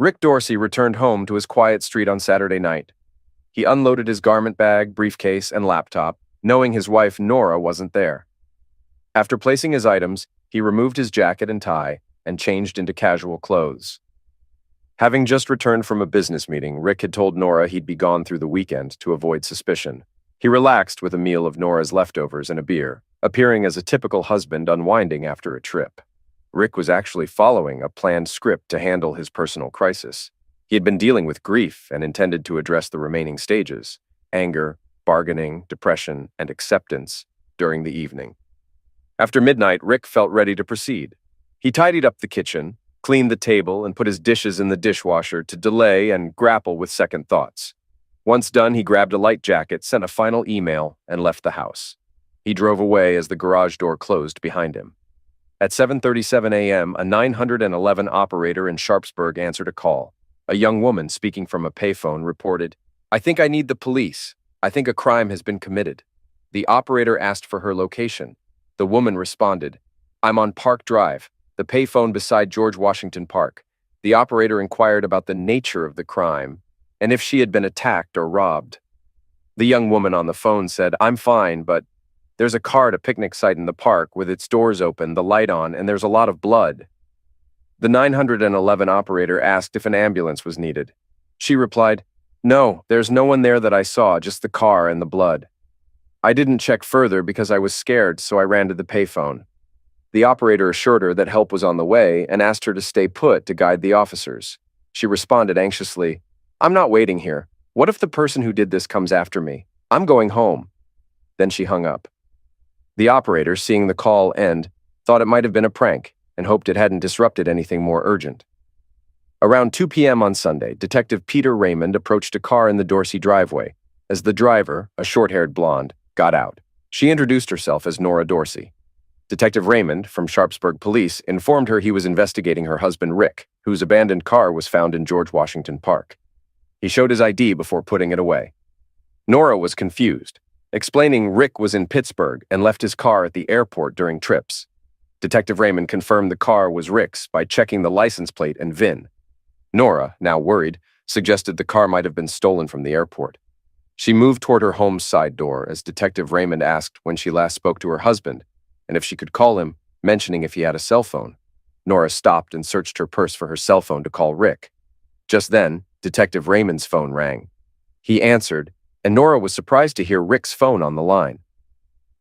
Rick Dorsey returned home to his quiet street on Saturday night. He unloaded his garment bag, briefcase, and laptop, knowing his wife Nora wasn't there. After placing his items, he removed his jacket and tie and changed into casual clothes. Having just returned from a business meeting, Rick had told Nora he'd be gone through the weekend to avoid suspicion. He relaxed with a meal of Nora's leftovers and a beer, appearing as a typical husband unwinding after a trip. Rick was actually following a planned script to handle his personal crisis. He had been dealing with grief and intended to address the remaining stages: anger, bargaining, depression, and acceptance during the evening. After midnight, Rick felt ready to proceed. He tidied up the kitchen, cleaned the table, and put his dishes in the dishwasher to delay and grapple with second thoughts. Once done, he grabbed a light jacket, sent a final email, and left the house. He drove away as the garage door closed behind him. At 7:37 a.m., a 911 operator in Sharpsburg answered a call. A young woman speaking from a payphone reported, "I think I need the police. I think a crime has been committed." The operator asked for her location. The woman responded, "I'm on Park Drive, the payphone beside George Washington Park." The operator inquired about the nature of the crime and if she had been attacked or robbed. The young woman on the phone said, "I'm fine, but there's a car at a picnic site in the park with its doors open, the light on, and there's a lot of blood." The 911 operator asked if an ambulance was needed. She replied, "No, there's no one there that I saw, just the car and the blood. I didn't check further because I was scared, so I ran to the payphone." The operator assured her that help was on the way and asked her to stay put to guide the officers. She responded anxiously, "I'm not waiting here. What if the person who did this comes after me? I'm going home." Then she hung up. The operator, seeing the call end, thought it might have been a prank and hoped it hadn't disrupted anything more urgent. Around 2 p.m. on Sunday, Detective Peter Raymond approached a car in the Dorsey driveway. As the driver, a short-haired blonde, got out, she introduced herself as Nora Dorsey. Detective Raymond, from Sharpsburg Police, informed her he was investigating her husband Rick, whose abandoned car was found in George Washington Park. He showed his ID before putting it away. Nora was confused, explaining Rick was in Pittsburgh and left his car at the airport during trips. Detective Raymond confirmed the car was Rick's by checking the license plate and VIN. Nora, now worried, suggested the car might have been stolen from the airport. She moved toward her home's side door as Detective Raymond asked when she last spoke to her husband and if she could call him, mentioning if he had a cell phone. Nora stopped and searched her purse for her cell phone to call Rick. Just then, Detective Raymond's phone rang. He answered, and Nora was surprised to hear Rick's phone on the line.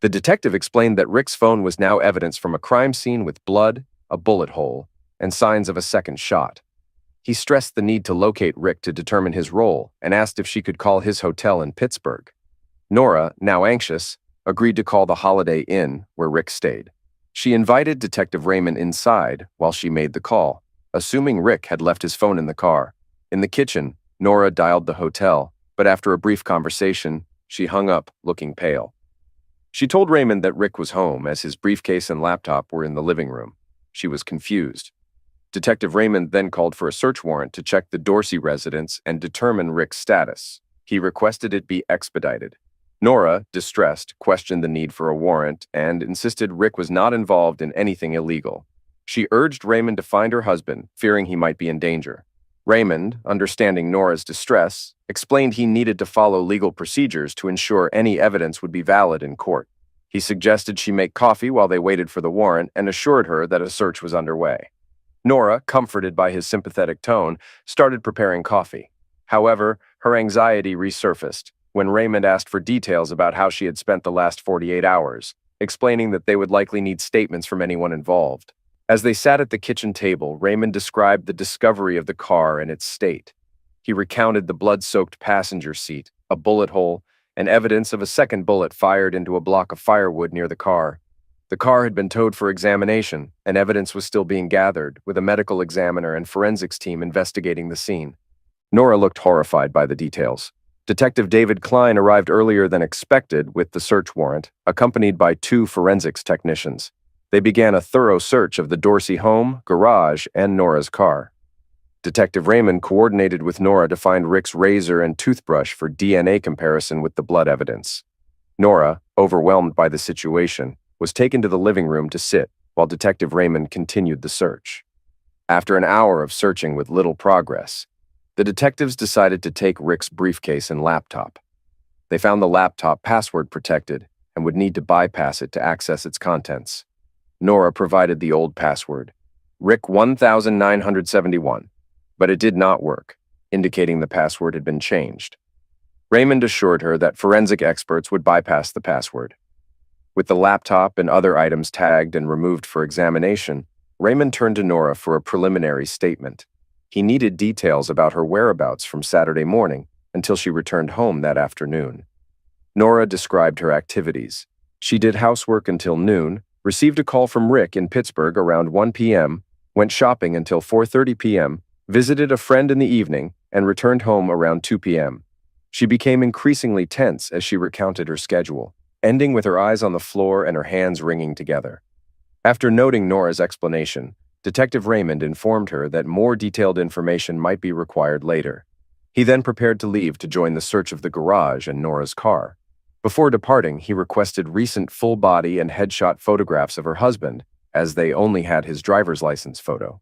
The detective explained that Rick's phone was now evidence from a crime scene with blood, a bullet hole, and signs of a second shot. He stressed the need to locate Rick to determine his role and asked if she could call his hotel in Pittsburgh. Nora, now anxious, agreed to call the Holiday Inn where Rick stayed. She invited Detective Raymond inside while she made the call, assuming Rick had left his phone in the car. In the kitchen, Nora dialed the hotel, but after a brief conversation, she hung up, looking pale. She told Raymond that Rick was home as his briefcase and laptop were in the living room. She was confused. Detective Raymond then called for a search warrant to check the Dorsey residence and determine Rick's status. He requested it be expedited. Nora, distressed, questioned the need for a warrant and insisted Rick was not involved in anything illegal. She urged Raymond to find her husband, fearing he might be in danger. Raymond, understanding Nora's distress, explained he needed to follow legal procedures to ensure any evidence would be valid in court. He suggested she make coffee while they waited for the warrant and assured her that a search was underway. Nora, comforted by his sympathetic tone, started preparing coffee. However, her anxiety resurfaced when Raymond asked for details about how she had spent the last 48 hours, explaining that they would likely need statements from anyone involved. As they sat at the kitchen table, Raymond described the discovery of the car and its state. He recounted the blood-soaked passenger seat, a bullet hole, and evidence of a second bullet fired into a block of firewood near the car. The car had been towed for examination, and evidence was still being gathered, with a medical examiner and forensics team investigating the scene. Nora looked horrified by the details. Detective David Klein arrived earlier than expected with the search warrant, accompanied by 2 forensics technicians. They began a thorough search of the Dorsey home, garage, and Nora's car. Detective Raymond coordinated with Nora to find Rick's razor and toothbrush for DNA comparison with the blood evidence. Nora, overwhelmed by the situation, was taken to the living room to sit while Detective Raymond continued the search. After an hour of searching with little progress, the detectives decided to take Rick's briefcase and laptop. They found the laptop password protected and would need to bypass it to access its contents. Nora provided the old password, Rick 1971, but it did not work, indicating the password had been changed. Raymond assured her that forensic experts would bypass the password. With the laptop and other items tagged and removed for examination, Raymond turned to Nora for a preliminary statement. He needed details about her whereabouts from Saturday morning until she returned home that afternoon. Nora described her activities. She did housework until noon, received a call from Rick in Pittsburgh around 1 p.m., went shopping until 4:30 p.m., visited a friend in the evening, and returned home around 2 p.m. She became increasingly tense as she recounted her schedule, ending with her eyes on the floor and her hands wringing together. After noting Nora's explanation, Detective Raymond informed her that more detailed information might be required later. He then prepared to leave to join the search of the garage and Nora's car. Before departing, he requested recent full-body and headshot photographs of her husband, as they only had his driver's license photo.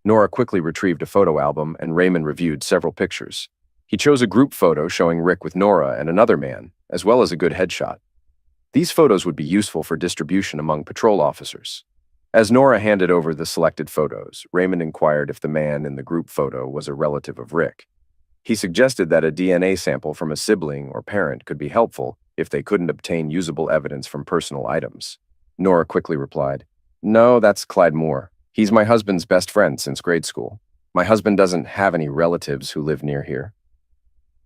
Nora quickly retrieved a photo album, and Raymond reviewed several pictures. He chose a group photo showing Rick with Nora and another man, as well as a good headshot. These photos would be useful for distribution among patrol officers. As Nora handed over the selected photos, Raymond inquired if the man in the group photo was a relative of Rick. He suggested that a DNA sample from a sibling or parent could be helpful if they couldn't obtain usable evidence from personal items. Nora quickly replied, "No, that's Clyde Moore. He's my husband's best friend since grade school. My husband doesn't have any relatives who live near here."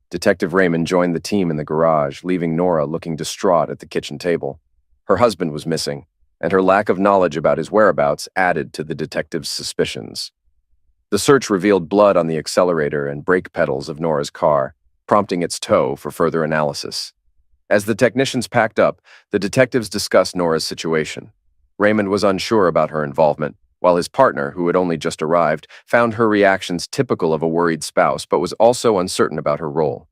Detective Raymond joined the team in the garage, leaving Nora looking distraught at the kitchen table. Her husband was missing, and her lack of knowledge about his whereabouts added to the detective's suspicions. The search revealed blood on the accelerator and brake pedals of Nora's car, prompting its tow for further analysis. As the technicians packed up, the detectives discussed Nora's situation. Raymond was unsure about her involvement, while his partner, who had only just arrived, found her reactions typical of a worried spouse but was also uncertain about her role.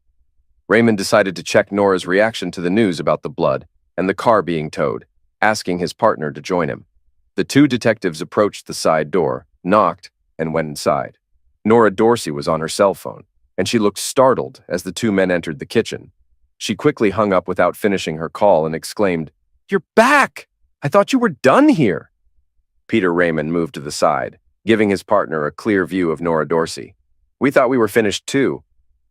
Raymond decided to check Nora's reaction to the news about the blood and the car being towed, asking his partner to join him. The two detectives approached the side door, knocked, and went inside. Nora Dorsey was on her cell phone, and she looked startled as the two men entered the kitchen. She quickly hung up without finishing her call and exclaimed, "You're back! I thought you were done here!" Peter Raymond moved to the side, giving his partner a clear view of Nora Dorsey. "We thought we were finished too,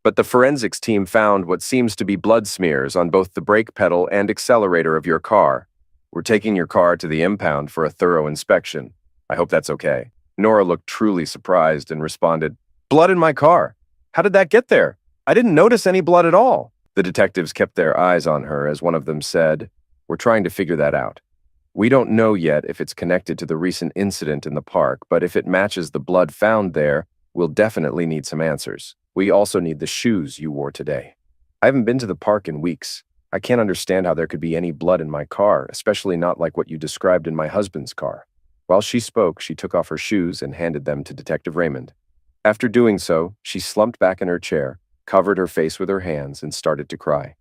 but the forensics team found what seems to be blood smears on both the brake pedal and accelerator of your car. We're taking your car to the impound for a thorough inspection. I hope that's okay." Nora looked truly surprised and responded, "Blood in my car? How did that get there? I didn't notice any blood at all." The detectives kept their eyes on her as one of them said, "We're trying to figure that out. We don't know yet if it's connected to the recent incident in the park, but if it matches the blood found there, we'll definitely need some answers. We also need the shoes you wore today. I haven't been to the park in weeks. I can't understand how there could be any blood in my car, especially not like what you described in my husband's car." While she spoke, she took off her shoes and handed them to Detective Raymond. After doing so, she slumped back in her chair, covered her face with her hands, and started to cry.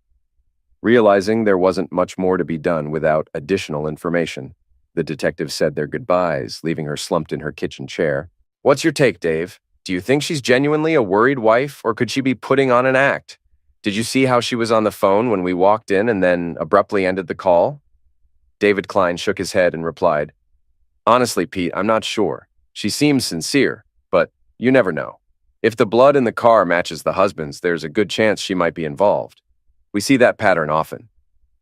Realizing there wasn't much more to be done without additional information, the detectives said their goodbyes, leaving her slumped in her kitchen chair. "What's your take, Dave? Do you think she's genuinely a worried wife, or could she be putting on an act? Did you see how she was on the phone when we walked in and then abruptly ended the call?" David Klein shook his head and replied, "Honestly, Pete, I'm not sure. She seems sincere, but you never know. If the blood in the car matches the husband's, there's a good chance she might be involved. We see that pattern often.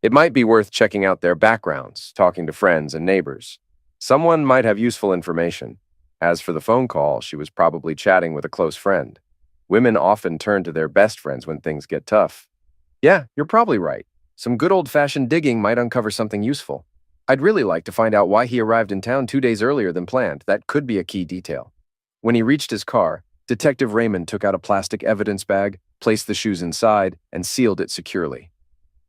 It might be worth checking out their backgrounds, talking to friends and neighbors. Someone might have useful information. As for the phone call, she was probably chatting with a close friend. Women often turn to their best friends when things get tough." "Yeah, you're probably right. Some good old-fashioned digging might uncover something useful. I'd really like to find out why he arrived in town 2 days earlier than planned. That could be a key detail." When he reached his car, Detective Raymond took out a plastic evidence bag, placed the shoes inside, and sealed it securely.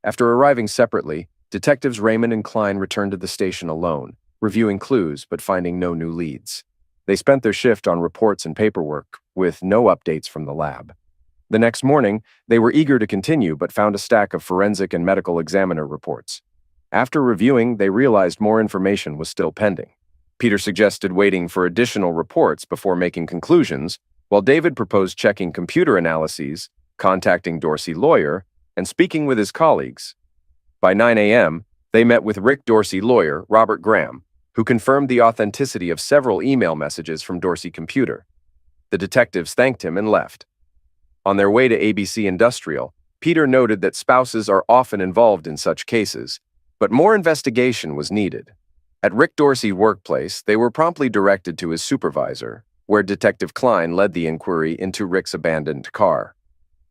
After arriving separately, Detectives Raymond and Klein returned to the station alone, reviewing clues but finding no new leads. They spent their shift on reports and paperwork, with no updates from the lab. The next morning, they were eager to continue but found a stack of forensic and medical examiner reports. After reviewing, they realized more information was still pending. Peter suggested waiting for additional reports before making conclusions, while David proposed checking computer analyses, contacting Dorsey lawyer, and speaking with his colleagues. By 9 a.m., they met with Rick Dorsey lawyer, Robert Graham, who confirmed the authenticity of several email messages from Dorsey Computer. The detectives thanked him and left. On their way to ABC Industrial, Peter noted that spouses are often involved in such cases, but more investigation was needed. At Rick Dorsey's workplace, they were promptly directed to his supervisor, where Detective Klein led the inquiry into Rick's abandoned car.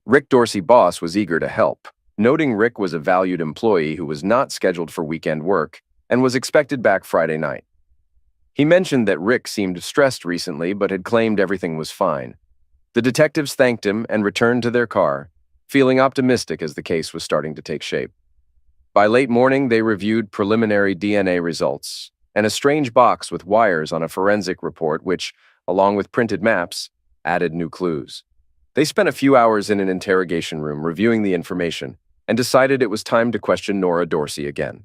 Rick Dorsey's boss was eager to help, noting Rick was a valued employee who was not scheduled for weekend work and was expected back Friday night. He mentioned that Rick seemed stressed recently but had claimed everything was fine. The detectives thanked him and returned to their car, feeling optimistic as the case was starting to take shape. By late morning, they reviewed preliminary DNA results and a strange box with wires on a forensic report which, along with printed maps, added new clues. They spent a few hours in an interrogation room reviewing the information and decided it was time to question Nora Dorsey again.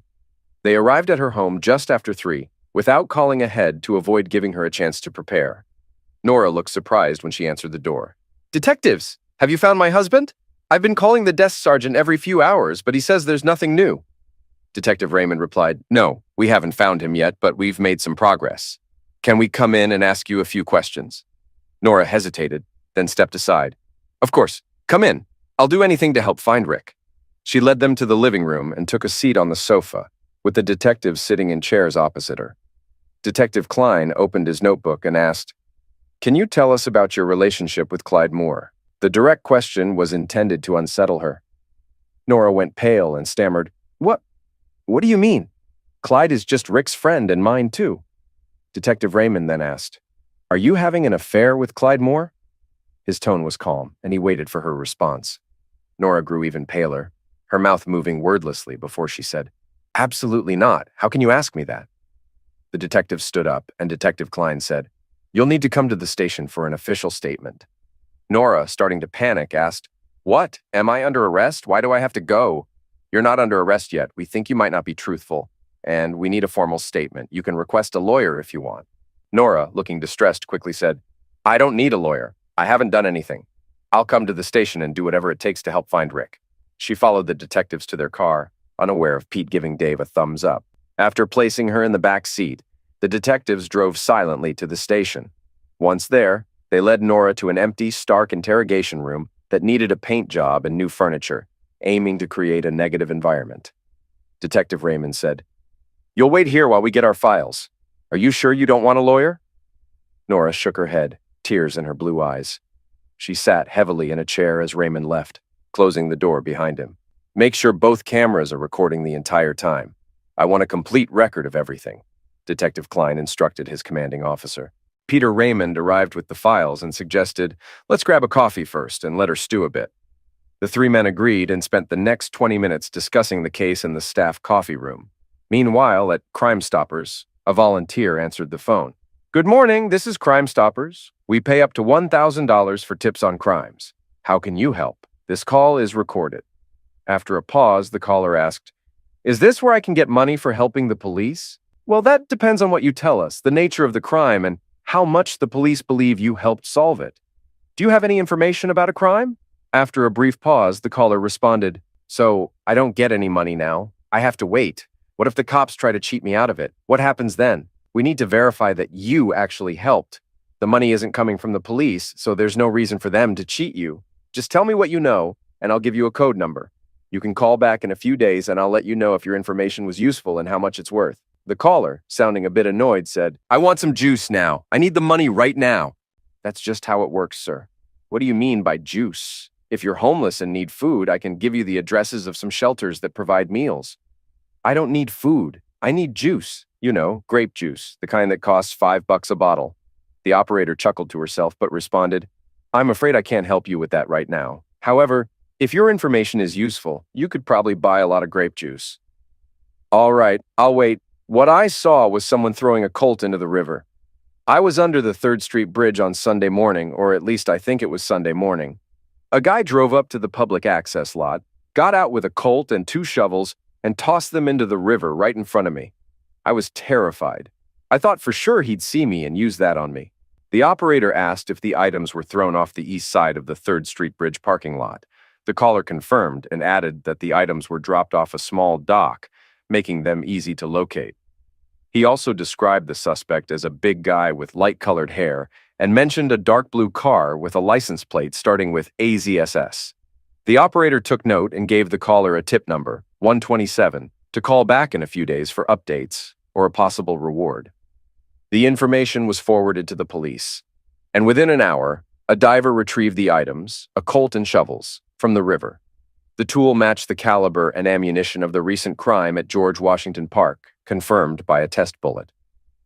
They arrived at her home just after 3, without calling ahead to avoid giving her a chance to prepare. Nora looked surprised when she answered the door. "Detectives, have you found my husband? I've been calling the desk sergeant every few hours, but he says there's nothing new." Detective Raymond replied, "No, we haven't found him yet, but we've made some progress. Can we come in and ask you a few questions?" Nora hesitated, then stepped aside. "Of course, come in. I'll do anything to help find Rick." She led them to the living room and took a seat on the sofa, with the detectives sitting in chairs opposite her. Detective Klein opened his notebook and asked, "Can you tell us about your relationship with Clyde Moore?" The direct question was intended to unsettle her. Nora went pale and stammered, What do you mean? Clyde is just Rick's friend and mine too." Detective Raymond then asked, "Are you having an affair with Clyde Moore?" His tone was calm, and he waited for her response. Nora grew even paler, her mouth moving wordlessly before she said, "Absolutely not. How can you ask me that?" The detective stood up, and Detective Klein said, "You'll need to come to the station for an official statement." Nora, starting to panic, asked, "What? Am I under arrest? Why do I have to go?" "You're not under arrest yet. We think you might not be truthful, and we need a formal statement. You can request a lawyer if you want." Nora, looking distressed, quickly said, "I don't need a lawyer. I haven't done anything. I'll come to the station and do whatever it takes to help find Rick." She followed the detectives to their car, unaware of Pete giving Dave a thumbs up. After placing her in the back seat, the detectives drove silently to the station. Once there, they led Nora to an empty, stark interrogation room that needed a paint job and new furniture, aiming to create a negative environment. Detective Raymond said, "You'll wait here while we get our files. Are you sure you don't want a lawyer?" Nora shook her head, tears in her blue eyes. She sat heavily in a chair as Raymond left, closing the door behind him. "Make sure both cameras are recording the entire time. I want a complete record of everything," Detective Klein instructed his commanding officer. Peter Raymond arrived with the files and suggested, "Let's grab a coffee first and let her stew a bit." The 3 men agreed and spent the next 20 minutes discussing the case in the staff coffee room. Meanwhile, at Crime Stoppers, a volunteer answered the phone. "Good morning, this is Crime Stoppers. We pay up to $1,000 for tips on crimes. How can you help? This call is recorded." After a pause, the caller asked, "Is this where I can get money for helping the police?" "Well, that depends on what you tell us, the nature of the crime, and how much the police believe you helped solve it. Do you have any information about a crime?" After a brief pause, the caller responded, "So, I don't get any money now. I have to wait. What if the cops try to cheat me out of it? What happens then? We need to verify that you actually helped. The money isn't coming from the police, so there's no reason for them to cheat you. Just tell me what you know, and I'll give you a code number. You can call back in a few days, and I'll let you know if your information was useful and how much it's worth." The caller, sounding a bit annoyed, said, "I want some juice now. I need the money right now." "That's just how it works, sir." "What do you mean by juice? If you're homeless and need food, I can give you the addresses of some shelters that provide meals." "I don't need food. I need juice. You know, grape juice, the kind that costs $5 a bottle." The operator chuckled to herself but responded, "I'm afraid I can't help you with that right now. However, if your information is useful, you could probably buy a lot of grape juice." "All right, I'll wait. What I saw was someone throwing a colt into the river. I was under the 3rd Street Bridge on Sunday morning, or at least I think it was Sunday morning. A guy drove up to the public access lot, got out with a colt and 2 shovels, and tossed them into the river right in front of me. I was terrified. I thought for sure he'd see me and use that on me. The operator asked if the items were thrown off the east side of the 3rd Street Bridge parking lot. The caller confirmed and added that the items were dropped off a small dock, making them easy to locate. He also described the suspect as a big guy with light-colored hair and mentioned a dark blue car with a license plate starting with AZSS. The operator took note and gave the caller a tip number, 127, to call back in a few days for updates or a possible reward. The information was forwarded to the police, and within an hour, a diver retrieved the items, a Colt and shovels, from the river. The tool matched the caliber and ammunition of the recent crime at George Washington Park, confirmed by a test bullet.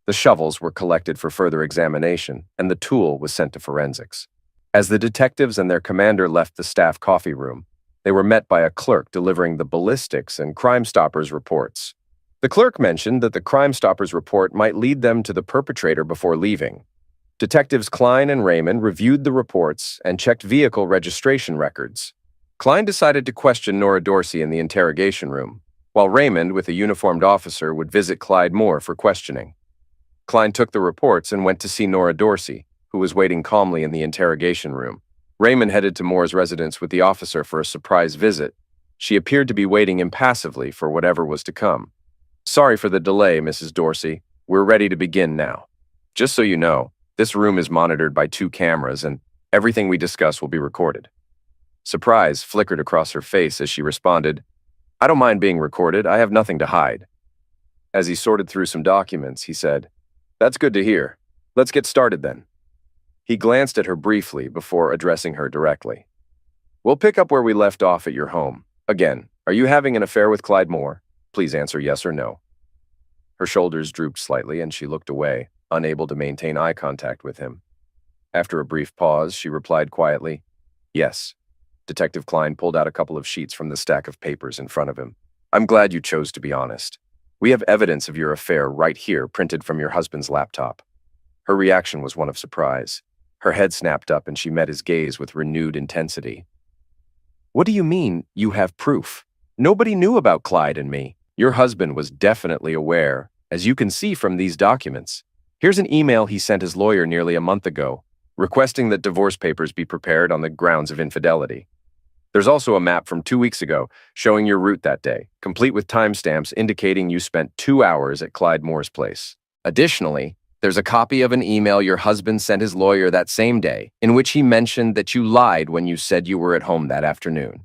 The shovels were collected for further examination, and the tool was sent to forensics. As the detectives and their commander left the staff coffee room, they were met by a clerk delivering the ballistics and Crime Stoppers reports. The clerk mentioned that the Crime Stoppers report might lead them to the perpetrator before leaving. Detectives Klein and Raymond reviewed the reports and checked vehicle registration records. Klein decided to question Nora Dorsey in the interrogation room, while Raymond, with a uniformed officer, would visit Clyde Moore for questioning. Klein took the reports and went to see Nora Dorsey, who was waiting calmly in the interrogation room. Raymond headed to Moore's residence with the officer for a surprise visit. She appeared to be waiting impassively for whatever was to come. "Sorry for the delay, Mrs. Dorsey. We're ready to begin now. Just so you know, this room is monitored by 2 cameras and everything we discuss will be recorded." Surprise flickered across her face as she responded, "I don't mind being recorded. I have nothing to hide." As he sorted through some documents, he said, "That's good to hear. Let's get started then." He glanced at her briefly before addressing her directly. "We'll pick up where we left off at your home. Again, are you having an affair with Clyde Moore? Please answer yes or no." Her shoulders drooped slightly and she looked away, unable to maintain eye contact with him. After a brief pause, she replied quietly, "Yes." Detective Klein pulled out a couple of sheets from the stack of papers in front of him. "I'm glad you chose to be honest. We have evidence of your affair right here, printed from your husband's laptop." Her reaction was one of surprise. Her head snapped up and she met his gaze with renewed intensity. "What do you mean, you have proof? Nobody knew about Clyde and me. Your husband was definitely aware, as you can see from these documents. Here's an email he sent his lawyer nearly a month ago, requesting that divorce papers be prepared on the grounds of infidelity. There's also a map from 2 weeks ago showing your route that day, complete with timestamps indicating you spent 2 hours at Clyde Moore's place. Additionally, there's a copy of an email your husband sent his lawyer that same day, in which he mentioned that you lied when you said you were at home that afternoon."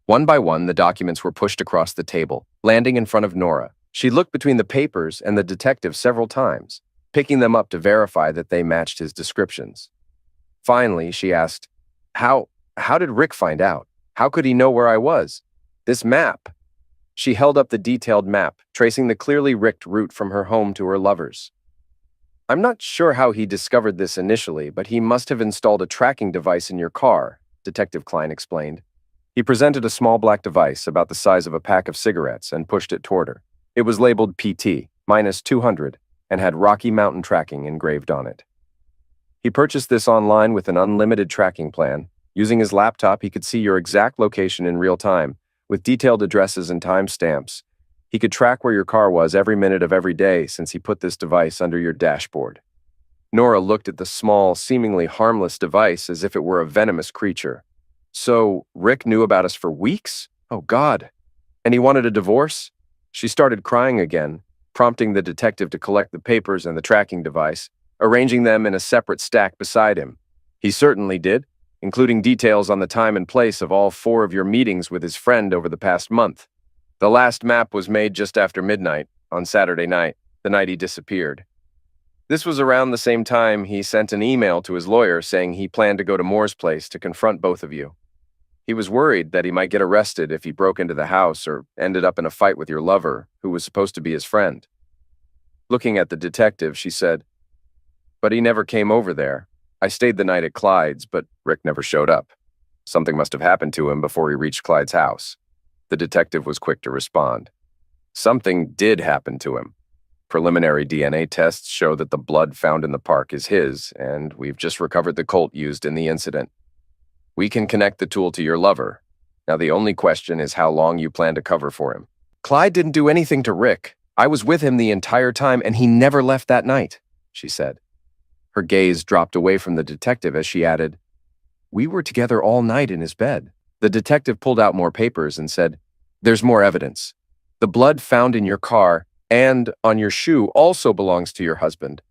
One by one, the documents were pushed across the table, landing in front of Nora. She looked between the papers and the detective several times, picking them up to verify that they matched his descriptions. Finally, she asked, How did Rick find out? How could he know where I was? This map." She held up the detailed map, tracing the clearly ricked route from her home to her lover's. "I'm not sure how he discovered this initially, but he must have installed a tracking device in your car," Detective Klein explained. He presented a small black device about the size of a pack of cigarettes and pushed it toward her. It was labeled PT, -200, and had Rocky Mountain tracking engraved on it. He purchased this online with an unlimited tracking plan. Using his laptop, he could see your exact location in real time, with detailed addresses and timestamps. He could track where your car was every minute of every day since he put this device under your dashboard. Nora looked at the small, seemingly harmless device as if it were a venomous creature. "So, Rick knew about us for weeks? Oh, God. And he wanted a divorce?" She started crying again, prompting the detective to collect the papers and the tracking device, arranging them in a separate stack beside him. "He certainly did, including details on the time and place of all 4 of your meetings with his friend over the past month. The last map was made just after midnight, on Saturday night, the night he disappeared. This was around the same time he sent an email to his lawyer saying he planned to go to Moore's place to confront both of you. He was worried that he might get arrested if he broke into the house or ended up in a fight with your lover, who was supposed to be his friend." Looking at the detective, she said, "But he never came over there. I stayed the night at Clyde's, but Rick never showed up. Something must have happened to him before he reached Clyde's house." The detective was quick to respond. "Something did happen to him. Preliminary DNA tests show that the blood found in the park is his, and we've just recovered the Colt used in the incident. We can connect the tool to your lover. Now the only question is how long you plan to cover for him." "Clyde didn't do anything to Rick. I was with him the entire time and he never left that night, she said. Her gaze dropped away from the detective as she added, We were together all night in his bed. The detective pulled out more papers and said, There's more evidence. The blood found in your car and on your shoe also belongs to your husband.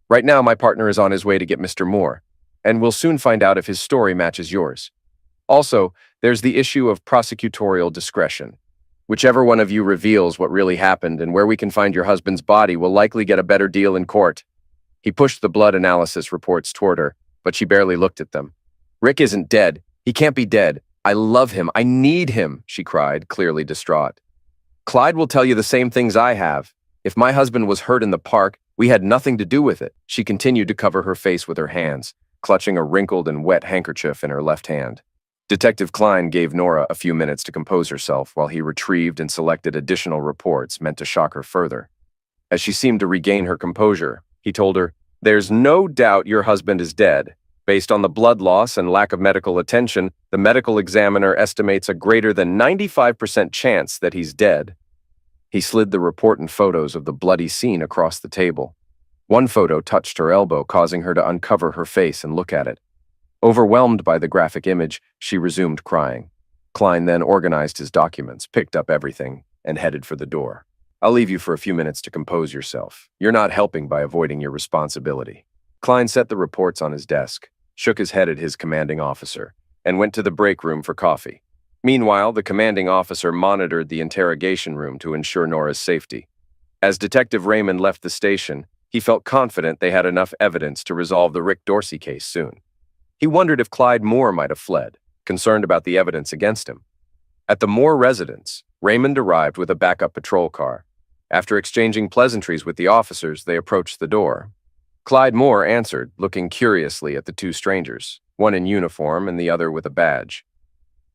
Right now, my partner is on his way to get Mr. Moore, and we'll soon find out if his story matches yours. Also, there's the issue of prosecutorial discretion. Whichever one of you reveals what really happened and where we can find your husband's body will likely get a better deal in court. He pushed the blood analysis reports toward her, but she barely looked at them. Rick isn't dead. He can't be dead. I love him. I need him, she cried, clearly distraught. Clyde will tell you the same things I have. If my husband was hurt in the park, we had nothing to do with it. She continued to cover her face with her hands, clutching a wrinkled and wet handkerchief in her left hand. Detective Klein gave Nora a few minutes to compose herself while he retrieved and selected additional reports meant to shock her further. As she seemed to regain her composure, he told her, There's no doubt your husband is dead. Based on the blood loss and lack of medical attention, the medical examiner estimates a greater than 95% chance that he's dead. He slid the report and photos of the bloody scene across the table. One photo touched her elbow, causing her to uncover her face and look at it. Overwhelmed by the graphic image, she resumed crying. Klein then organized his documents, picked up everything, and headed for the door. I'll leave you for a few minutes to compose yourself. You're not helping by avoiding your responsibility. Klein set the reports on his desk, shook his head at his commanding officer, and went to the break room for coffee. Meanwhile, the commanding officer monitored the interrogation room to ensure Nora's safety. As Detective Raymond left the station, he felt confident they had enough evidence to resolve the Rick Dorsey case soon. He wondered if Clyde Moore might have fled, concerned about the evidence against him. At the Moore residence, Raymond arrived with a backup patrol car. After exchanging pleasantries with the officers, they approached the door. Clyde Moore answered, looking curiously at the two strangers, one in uniform and the other with a badge.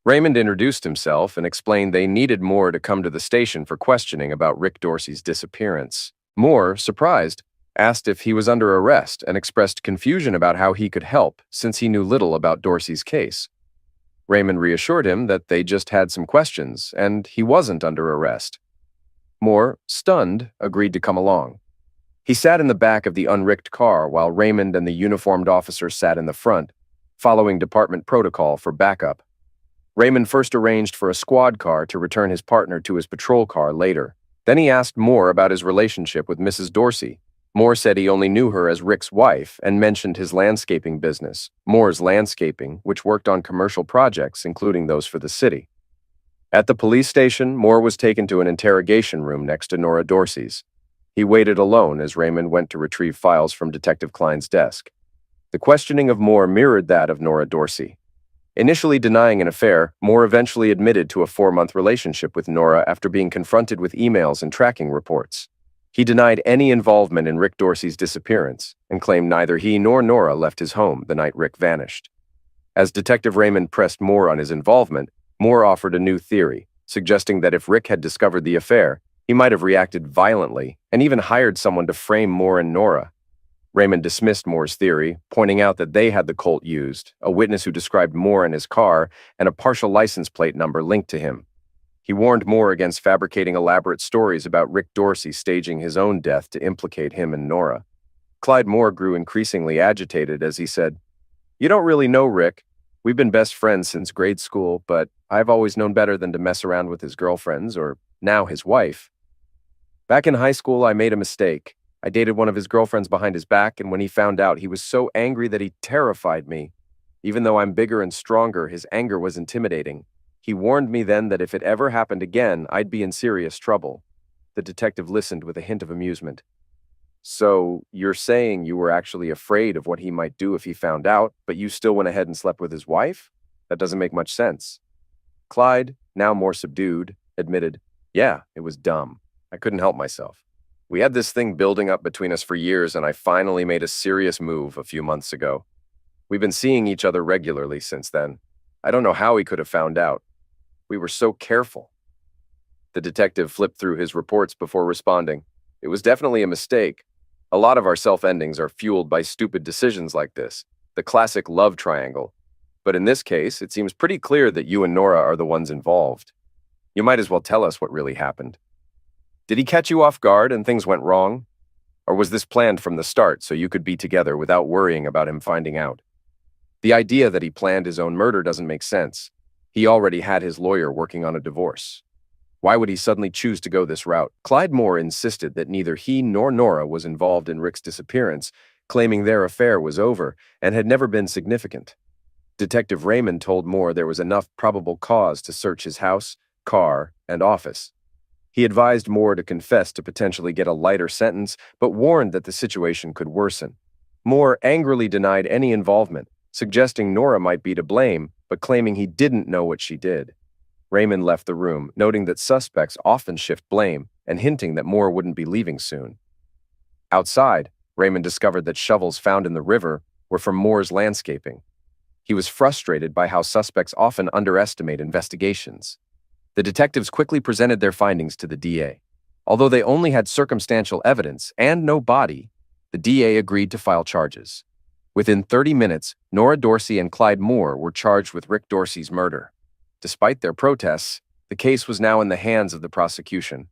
Raymond introduced himself and explained they needed Moore to come to the station for questioning about Rick Dorsey's disappearance. Moore, surprised, asked if he was under arrest and expressed confusion about how he could help since he knew little about Dorsey's case. Raymond reassured him that they just had some questions and he wasn't under arrest. Moore, stunned, agreed to come along. He sat in the back of the unricked car while Raymond and the uniformed officer sat in the front, following department protocol for backup. Raymond first arranged for a squad car to return his partner to his patrol car later. Then he asked Moore about his relationship with Mrs. Dorsey. Moore said he only knew her as Rick's wife and mentioned his landscaping business, Moore's Landscaping, which worked on commercial projects, including those for the city. At the police station, Moore was taken to an interrogation room next to Nora Dorsey's. He waited alone as Raymond went to retrieve files from Detective Klein's desk. The questioning of Moore mirrored that of Nora Dorsey. Initially denying an affair, Moore eventually admitted to a 4-month relationship with Nora after being confronted with emails and tracking reports. He denied any involvement in Rick Dorsey's disappearance and claimed neither he nor Nora left his home the night Rick vanished. As Detective Raymond pressed Moore on his involvement, Moore offered a new theory, suggesting that if Rick had discovered the affair, he might have reacted violently and even hired someone to frame Moore and Nora. Raymond dismissed Moore's theory, pointing out that they had the Colt used, a witness who described Moore and his car, and a partial license plate number linked to him. He warned Moore against fabricating elaborate stories about Rick Dorsey staging his own death to implicate him and Nora. Clyde Moore grew increasingly agitated as he said, You don't really know Rick. We've been best friends since grade school, but I've always known better than to mess around with his girlfriends, or now his wife. Back in high school, I made a mistake. I dated one of his girlfriends behind his back, and when he found out, he was so angry that he terrified me. Even though I'm bigger and stronger, his anger was intimidating. He warned me then that if it ever happened again, I'd be in serious trouble. The detective listened with a hint of amusement. So, you're saying you were actually afraid of what he might do if he found out, but you still went ahead and slept with his wife? That doesn't make much sense. Clyde, now more subdued, admitted, Yeah, it was dumb. I couldn't help myself. We had this thing building up between us for years, and I finally made a serious move a few months ago. We've been seeing each other regularly since then. I don't know how he could have found out. We were so careful. The detective flipped through his reports before responding. It was definitely a mistake. A lot of our self-endings are fueled by stupid decisions like this, the classic love triangle. But in this case, it seems pretty clear that you and Nora are the ones involved. You might as well tell us what really happened. Did he catch you off guard and things went wrong? Or was this planned from the start so you could be together without worrying about him finding out? The idea that he planned his own murder doesn't make sense. He already had his lawyer working on a divorce. Why would he suddenly choose to go this route? Clyde Moore insisted that neither he nor Nora was involved in Rick's disappearance, claiming their affair was over and had never been significant. Detective Raymond told Moore there was enough probable cause to search his house, car, and office. He advised Moore to confess to potentially get a lighter sentence, but warned that the situation could worsen. Moore angrily denied any involvement, suggesting Nora might be to blame, but claiming he didn't know what she did. Raymond left the room, noting that suspects often shift blame and hinting that Moore wouldn't be leaving soon. Outside, Raymond discovered that shovels found in the river were from Moore's landscaping. He was frustrated by how suspects often underestimate investigations. The detectives quickly presented their findings to the DA. Although they only had circumstantial evidence and no body, the DA agreed to file charges. Within 30 minutes, Nora Dorsey and Clyde Moore were charged with Rick Dorsey's murder. Despite their protests, the case was now in the hands of the prosecution.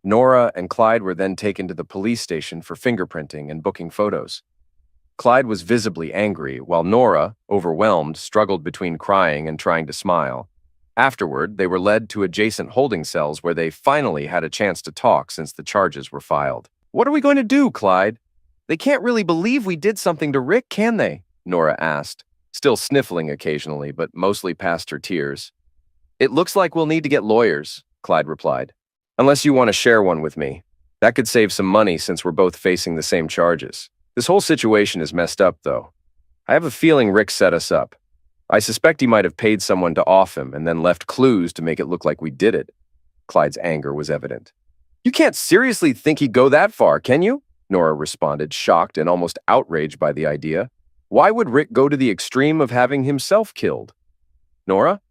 Nora and Clyde were then taken to the police station for fingerprinting and booking photos. Clyde was visibly angry, while Nora, overwhelmed, struggled between crying and trying to smile. Afterward, they were led to adjacent holding cells where they finally had a chance to talk since the charges were filed. "What are we going to do, Clyde? They can't really believe we did something to Rick, can they?" Nora asked, still sniffling occasionally, but mostly past her tears. "It looks like we'll need to get lawyers," Clyde replied. "Unless you want to share one with me. That could save some money since we're both facing the same charges. This whole situation is messed up, though. I have a feeling Rick set us up. I suspect he might have paid someone to off him and then left clues to make it look like we did it." Clyde's anger was evident. "You can't seriously think he'd go that far, can you?" Nora responded, shocked and almost outraged by the idea. "Why would Rick go to the extreme of having himself killed?" "Nora,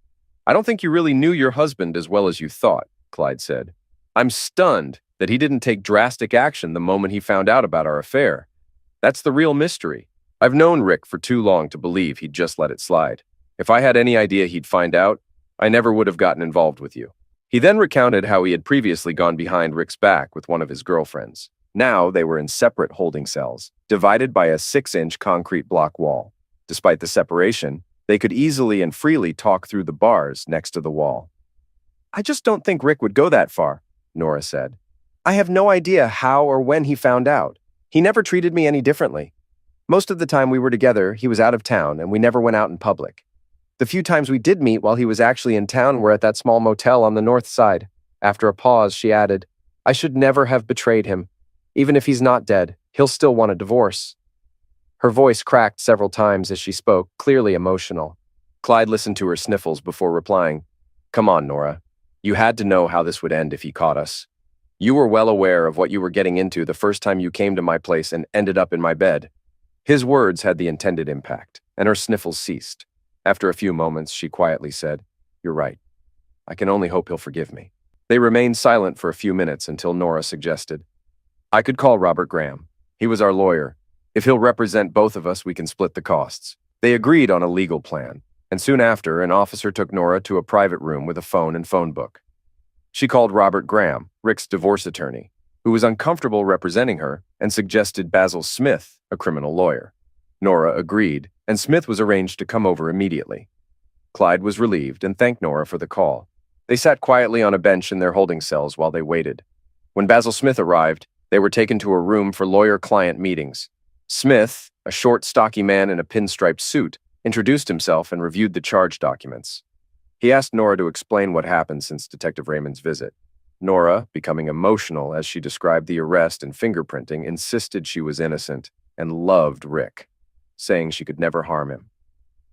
I don't think you really knew your husband as well as you thought," Clyde said. "I'm stunned that he didn't take drastic action the moment he found out about our affair. That's the real mystery. I've known Rick for too long to believe he'd just let it slide. If I had any idea he'd find out, I never would have gotten involved with you." He then recounted how he had previously gone behind Rick's back with one of his girlfriends. Now they were in separate holding cells, divided by a 6-inch concrete block wall. Despite the separation, they could easily and freely talk through the bars next to the wall. "I just don't think Rick would go that far," Nora said. "I have no idea how or when he found out. He never treated me any differently. Most of the time we were together, he was out of town, and we never went out in public. The few times we did meet while he was actually in town were at that small motel on the north side." After a pause, she added, "I should never have betrayed him. Even if he's not dead, he'll still want a divorce." Her voice cracked several times as she spoke, clearly emotional. Clyde listened to her sniffles before replying, "Come on, Nora. You had to know how this would end if he caught us. You were well aware of what you were getting into the first time you came to my place and ended up in my bed." His words had the intended impact, and her sniffles ceased. After a few moments, she quietly said, "You're right. I can only hope he'll forgive me." They remained silent for a few minutes until Nora suggested, "I could call Robert Graham. He was our lawyer. If he'll represent both of us, we can split the costs." They agreed on a legal plan, and soon after, an officer took Nora to a private room with a phone and phone book. She called Robert Graham, Rick's divorce attorney, who was uncomfortable representing her and suggested Basil Smith, a criminal lawyer. Nora agreed, and Smith was arranged to come over immediately. Clyde was relieved and thanked Nora for the call. They sat quietly on a bench in their holding cells while they waited. When Basil Smith arrived, they were taken to a room for lawyer-client meetings. Smith, a short, stocky man in a pinstriped suit, introduced himself and reviewed the charge documents. He asked Nora to explain what happened since Detective Raymond's visit. Nora, becoming emotional as she described the arrest and fingerprinting, insisted she was innocent and loved Rick, saying she could never harm him.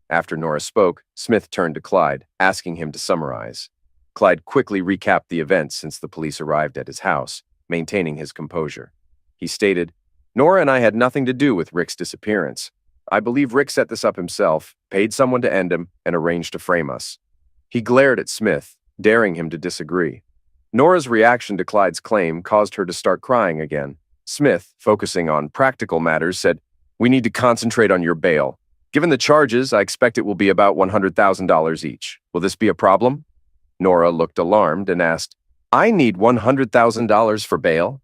After Nora spoke, Smith turned to Clyde, asking him to summarize. Clyde quickly recapped the events since the police arrived at his house, maintaining his composure. He stated, "Nora and I had nothing to do with Rick's disappearance. I believe Rick set this up himself, paid someone to end him, and arranged to frame us." He glared at Smith, daring him to disagree. Nora's reaction to Clyde's claim caused her to start crying again. Smith, focusing on practical matters, said, "We need to concentrate on your bail. Given the charges, I expect it will be about $100,000 each. Will this be a problem?" Nora looked alarmed and asked, I need $100,000 for bail.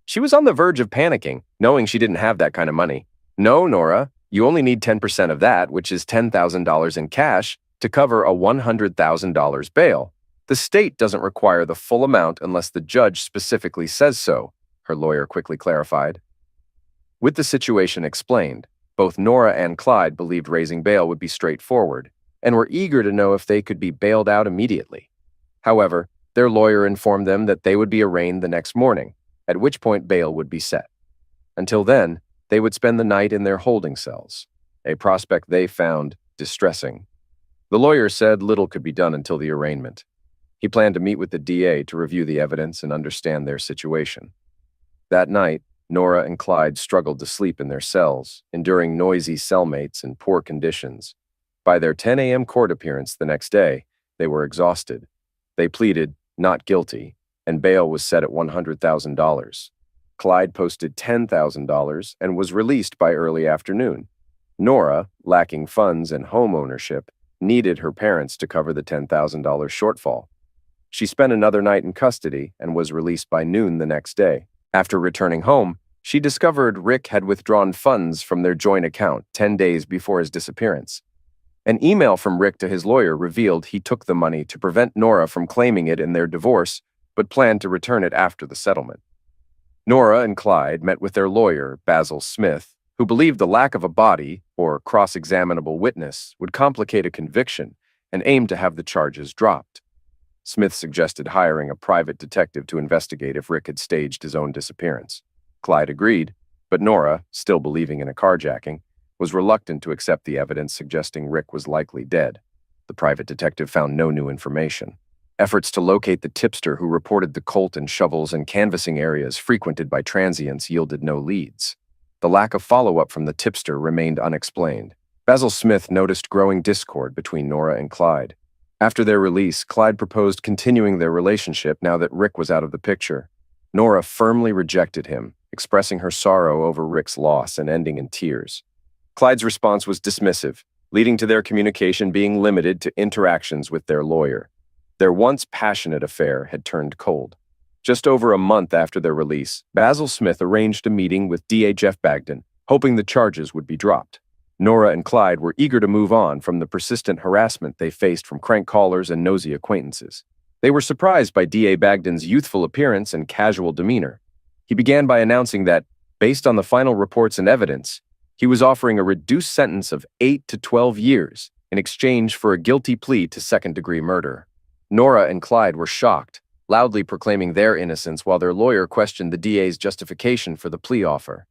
She was on the verge of panicking, knowing she didn't have that kind of money. No, Nora, you only need 10% of that, which is $10,000 in cash, to cover a $100,000 bail. The state doesn't require the full amount unless the judge specifically says so, her lawyer quickly clarified. With the situation explained, both Nora and Clyde believed raising bail would be straightforward and were eager to know if they could be bailed out immediately. However, their lawyer informed them that they would be arraigned the next morning, at which point bail would be set. Until then, they would spend the night in their holding cells, a prospect they found distressing. The lawyer said little could be done until the arraignment. He planned to meet with the DA to review the evidence and understand their situation. That night, Nora and Clyde struggled to sleep in their cells, enduring noisy cellmates and poor conditions. By their 10 a.m. court appearance the next day, they were exhausted. They pleaded not guilty, and bail was set at $100,000. Clyde posted $10,000 and was released by early afternoon. Nora, lacking funds and home ownership, needed her parents to cover the $10,000 shortfall. She spent another night in custody and was released by noon the next day. After returning home, she discovered Rick had withdrawn funds from their joint account 10 days before his disappearance. An email from Rick to his lawyer revealed he took the money to prevent Nora from claiming it in their divorce, but planned to return it after the settlement. Nora and Clyde met with their lawyer, Basil Smith, who believed the lack of a body or cross-examinable witness would complicate a conviction and aimed to have the charges dropped. Smith suggested hiring a private detective to investigate if Rick had staged his own disappearance. Clyde agreed, but Nora, still believing in a carjacking, was reluctant to accept the evidence suggesting Rick was likely dead. The private detective found no new information. Efforts to locate the tipster who reported the Colt and shovels and canvassing areas frequented by transients yielded no leads. The lack of follow-up from the tipster remained unexplained. Basil Smith noticed growing discord between Nora and Clyde. After their release, Clyde proposed continuing their relationship now that Rick was out of the picture. Nora firmly rejected him, expressing her sorrow over Rick's loss and ending in tears. Clyde's response was dismissive, leading to their communication being limited to interactions with their lawyer. Their once passionate affair had turned cold. Just over a month after their release, Basil Smith arranged a meeting with DA Jeff Bagden, hoping the charges would be dropped. Nora and Clyde were eager to move on from the persistent harassment they faced from crank callers and nosy acquaintances. They were surprised by DA Bagden's youthful appearance and casual demeanor. He began by announcing that, based on the final reports and evidence, he was offering a reduced sentence of 8 to 12 years in exchange for a guilty plea to second-degree murder. Nora and Clyde were shocked, loudly proclaiming their innocence while their lawyer questioned the DA's justification for the plea offer.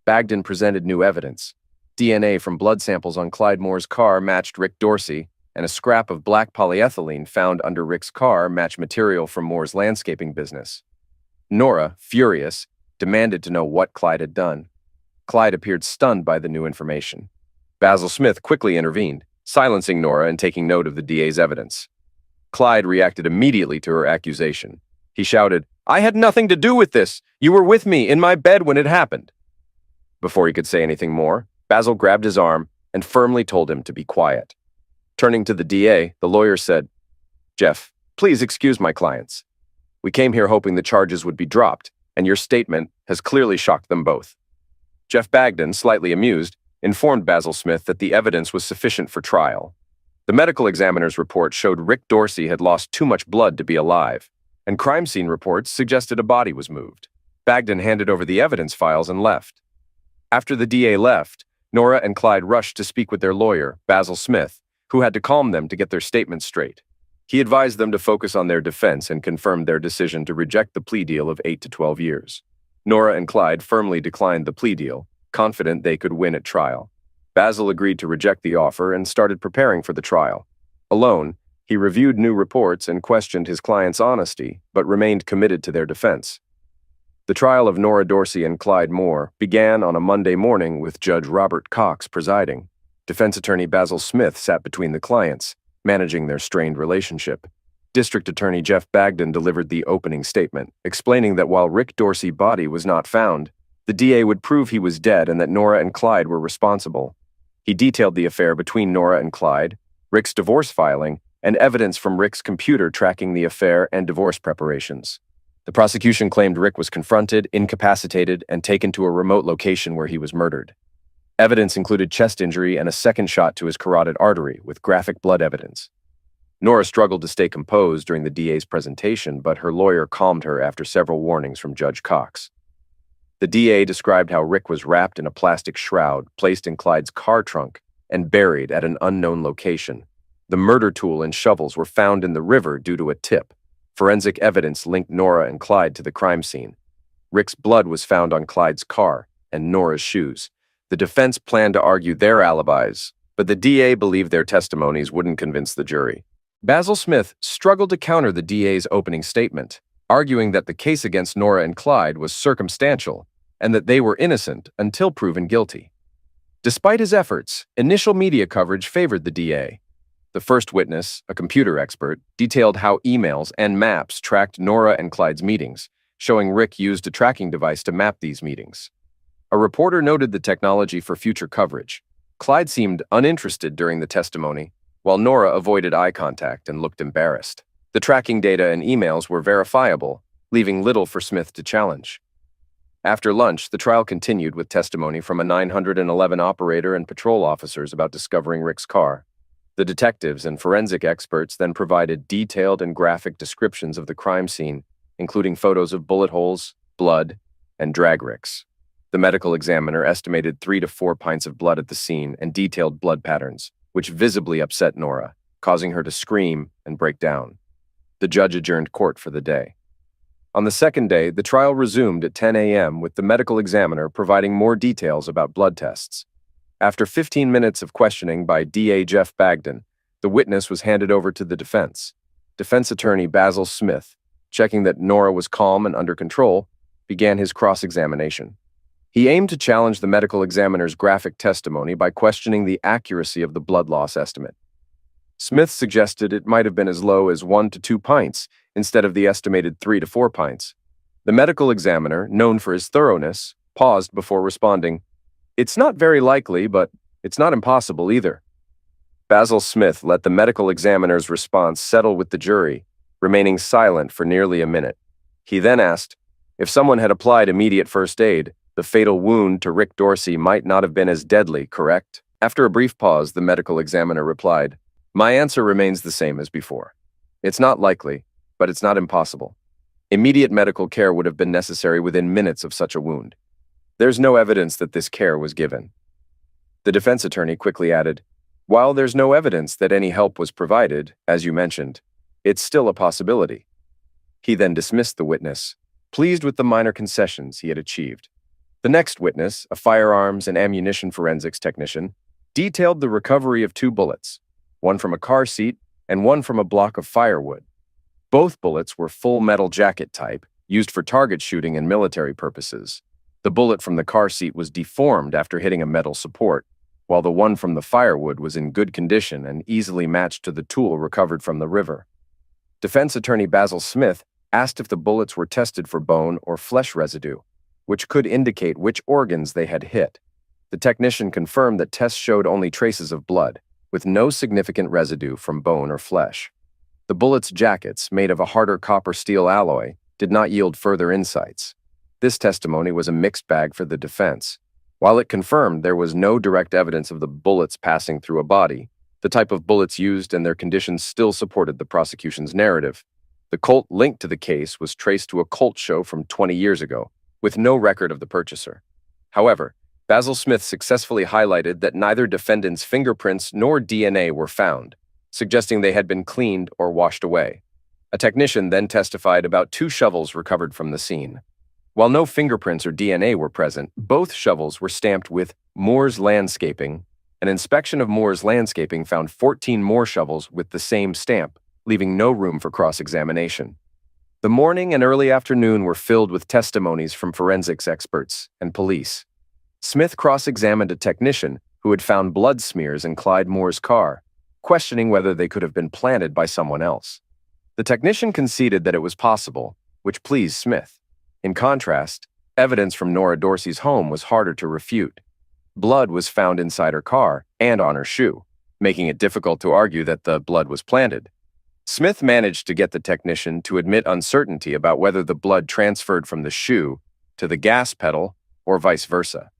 Bagden presented new evidence. DNA from blood samples on Clyde Moore's car matched Rick Dorsey, and a scrap of black polyethylene found under Rick's car matched material from Moore's landscaping business. Nora, furious, demanded to know what Clyde had done. Clyde appeared stunned by the new information. Basil Smith quickly intervened, silencing Nora and taking note of the DA's evidence. Clyde reacted immediately to her accusation. He shouted, "I had nothing to do with this! You were with me in my bed when it happened!" Before he could say anything more, Basil grabbed his arm and firmly told him to be quiet. Turning to the DA, the lawyer said, "Jeff, please excuse my clients. We came here hoping the charges would be dropped, and your statement has clearly shocked them both." Jeff Bagden, slightly amused, informed Basil Smith that the evidence was sufficient for trial. The medical examiner's report showed Rick Dorsey had lost too much blood to be alive, and crime scene reports suggested a body was moved. Bagden handed over the evidence files and left. After the DA left, Nora and Clyde rushed to speak with their lawyer, Basil Smith, who had to calm them to get their statements straight. He advised them to focus on their defense and confirmed their decision to reject the plea deal of 8 to 12 years. Nora and Clyde firmly declined the plea deal, confident they could win at trial. Basil agreed to reject the offer and started preparing for the trial. Alone, he reviewed new reports and questioned his client's honesty, but remained committed to their defense. The trial of Nora Dorsey and Clyde Moore began on a Monday morning with Judge Robert Cox presiding. Defense attorney Basil Smith sat between the clients, managing their strained relationship. District Attorney Jeff Bagden delivered the opening statement, explaining that while Rick Dorsey's body was not found, the DA would prove he was dead and that Nora and Clyde were responsible. He detailed the affair between Nora and Clyde, Rick's divorce filing, and evidence from Rick's computer tracking the affair and divorce preparations. The prosecution claimed Rick was confronted, incapacitated, and taken to a remote location where he was murdered. Evidence included chest injury and a second shot to his carotid artery, with graphic blood evidence. Nora struggled to stay composed during the DA's presentation, but her lawyer calmed her after several warnings from Judge Cox. The DA described how Rick was wrapped in a plastic shroud, placed in Clyde's car trunk, and buried at an unknown location. The murder tool and shovels were found in the river due to a tip. Forensic evidence linked Nora and Clyde to the crime scene. Rick's blood was found on Clyde's car and Nora's shoes. The defense planned to argue their alibis, but the DA believed their testimonies wouldn't convince the jury. Basil Smith struggled to counter the DA's opening statement, arguing that the case against Nora and Clyde was circumstantial and that they were innocent until proven guilty. Despite his efforts, initial media coverage favored the DA. The first witness, a computer expert, detailed how emails and maps tracked Nora and Clyde's meetings, showing Rick used a tracking device to map these meetings. A reporter noted the technology for future coverage. Clyde seemed uninterested during the testimony, while Nora avoided eye contact and looked embarrassed. The tracking data and emails were verifiable, leaving little for Smith to challenge. After lunch, the trial continued with testimony from a 911 operator and patrol officers about discovering Rick's car. The detectives and forensic experts then provided detailed and graphic descriptions of the crime scene, including photos of bullet holes, blood, and drag ricks. The medical examiner estimated 3 to 4 pints of blood at the scene and detailed blood patterns, which visibly upset Nora, causing her to scream and break down. The judge adjourned court for the day. On the second day, the trial resumed at 10 a.m. with the medical examiner providing more details about blood tests. After 15 minutes of questioning by DA Jeff Bagdon, the witness was handed over to the defense. Defense attorney Basil Smith, checking that Nora was calm and under control, began his cross-examination. He aimed to challenge the medical examiner's graphic testimony by questioning the accuracy of the blood loss estimate. Smith suggested it might have been as low as 1 to 2 pints instead of the estimated 3 to 4 pints. The medical examiner, known for his thoroughness, paused before responding, "It's not very likely, but it's not impossible either." Basil Smith let the medical examiner's response settle with the jury, remaining silent for nearly a minute. He then asked, "If someone had applied immediate first aid, the fatal wound to Rick Dorsey might not have been as deadly, correct?" After a brief pause, the medical examiner replied, "My answer remains the same as before. It's not likely, but it's not impossible. Immediate medical care would have been necessary within minutes of such a wound. There's no evidence that this care was given." The defense attorney quickly added, "While there's no evidence that any help was provided, as you mentioned, it's still a possibility." He then dismissed the witness, pleased with the minor concessions he had achieved. The next witness, a firearms and ammunition forensics technician, detailed the recovery of 2 bullets, one from a car seat and one from a block of firewood. Both bullets were full metal jacket type, used for target shooting and military purposes. The bullet from the car seat was deformed after hitting a metal support, while the one from the firewood was in good condition and easily matched to the tool recovered from the river. Defense attorney Basil Smith asked if the bullets were tested for bone or flesh residue, which could indicate which organs they had hit. The technician confirmed that tests showed only traces of blood, with no significant residue from bone or flesh. The bullets' jackets, made of a harder copper-steel alloy, did not yield further insights. This testimony was a mixed bag for the defense. While it confirmed there was no direct evidence of the bullets passing through a body, the type of bullets used and their conditions still supported the prosecution's narrative. The Colt linked to the case was traced to a Colt show from 20 years ago, with no record of the purchaser. However, Basil Smith successfully highlighted that neither defendant's fingerprints nor DNA were found, suggesting they had been cleaned or washed away. A technician then testified about 2 shovels recovered from the scene. While no fingerprints or DNA were present, both shovels were stamped with Moore's Landscaping. An inspection of Moore's Landscaping found 14 more shovels with the same stamp, leaving no room for cross-examination. The morning and early afternoon were filled with testimonies from forensics experts and police. Smith cross-examined a technician who had found blood smears in Clyde Moore's car, questioning whether they could have been planted by someone else. The technician conceded that it was possible, which pleased Smith. In contrast, evidence from Nora Dorsey's home was harder to refute. Blood was found inside her car and on her shoe, making it difficult to argue that the blood was planted. Smith managed to get the technician to admit uncertainty about whether the blood transferred from the shoe to the gas pedal or vice versa.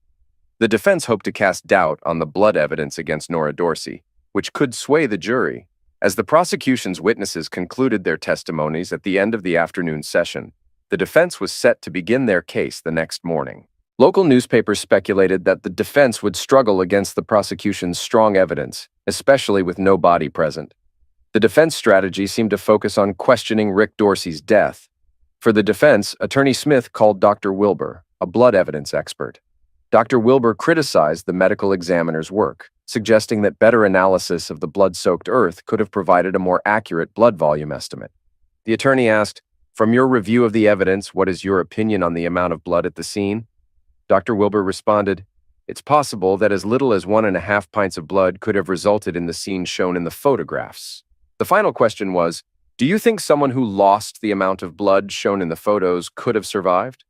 The defense hoped to cast doubt on the blood evidence against Nora Dorsey, which could sway the jury. As the prosecution's witnesses concluded their testimonies at the end of the afternoon session, the defense was set to begin their case the next morning. Local newspapers speculated that the defense would struggle against the prosecution's strong evidence, especially with no body present. The defense strategy seemed to focus on questioning Rick Dorsey's death. For the defense, Attorney Smith called Dr. Wilbur, a blood evidence expert. Dr. Wilbur criticized the medical examiner's work, suggesting that better analysis of the blood-soaked earth could have provided a more accurate blood volume estimate. The attorney asked, "From your review of the evidence, what is your opinion on the amount of blood at the scene?" Dr. Wilbur responded, "It's possible that as little as 1.5 pints of blood could have resulted in the scene shown in the photographs." The final question was, do you think someone who lost the amount of blood shown in the photos could have survived?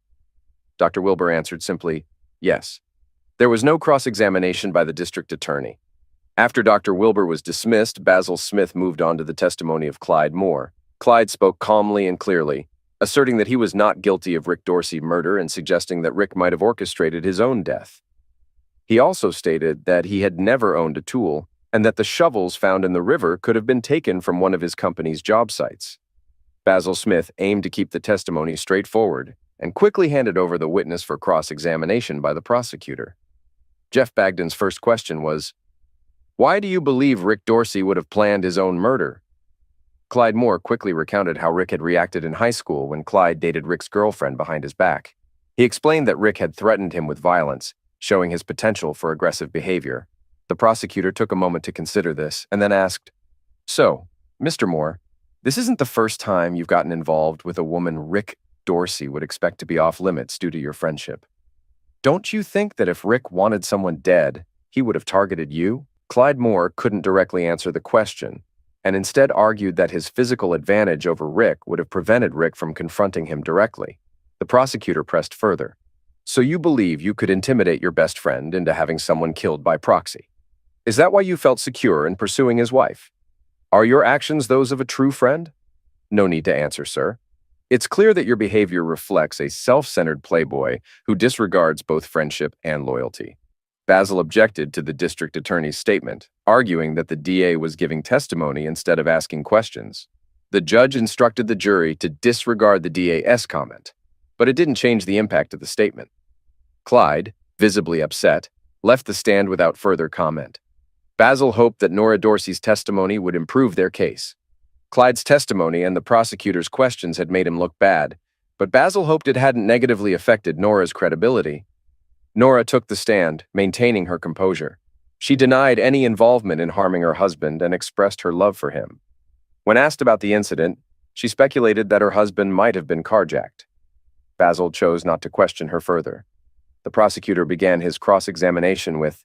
Dr. Wilbur answered simply, yes. There was no cross-examination by the district attorney. After Dr. Wilbur was dismissed, Basil Smith moved on to the testimony of Clyde Moore. Clyde spoke calmly and clearly, asserting that he was not guilty of Rick Dorsey murder and suggesting that Rick might have orchestrated his own death. He also stated that he had never owned a tool and that the shovels found in the river could have been taken from one of his company's job sites. Basil Smith aimed to keep the testimony straightforward and quickly handed over the witness for cross-examination by the prosecutor. Jeff Bagdon's first question was, "Why do you believe Rick Dorsey would have planned his own murder?" Clyde Moore quickly recounted how Rick had reacted in high school when Clyde dated Rick's girlfriend behind his back. He explained that Rick had threatened him with violence, showing his potential for aggressive behavior. The prosecutor took a moment to consider this and then asked, "So, Mr. Moore, this isn't the first time you've gotten involved with a woman Rick Dorsey would expect to be off limits due to your friendship. Don't you think that if Rick wanted someone dead, he would have targeted you?" Clyde Moore couldn't directly answer the question, and instead argued that his physical advantage over Rick would have prevented Rick from confronting him directly. The prosecutor pressed further. "So you believe you could intimidate your best friend into having someone killed by proxy? Is that why you felt secure in pursuing his wife? Are your actions those of a true friend?" "No need to answer, sir. It's clear that your behavior reflects a self-centered playboy who disregards both friendship and loyalty." Basil objected to the district attorney's statement, arguing that the DA was giving testimony instead of asking questions. The judge instructed the jury to disregard the DA's comment, but it didn't change the impact of the statement. Clyde, visibly upset, left the stand without further comment. Basil hoped that Nora Dorsey's testimony would improve their case. Clyde's testimony and the prosecutor's questions had made him look bad, but Basil hoped it hadn't negatively affected Nora's credibility. Nora took the stand, maintaining her composure. She denied any involvement in harming her husband and expressed her love for him. When asked about the incident, she speculated that her husband might have been carjacked. Basil chose not to question her further. The prosecutor began his cross-examination with,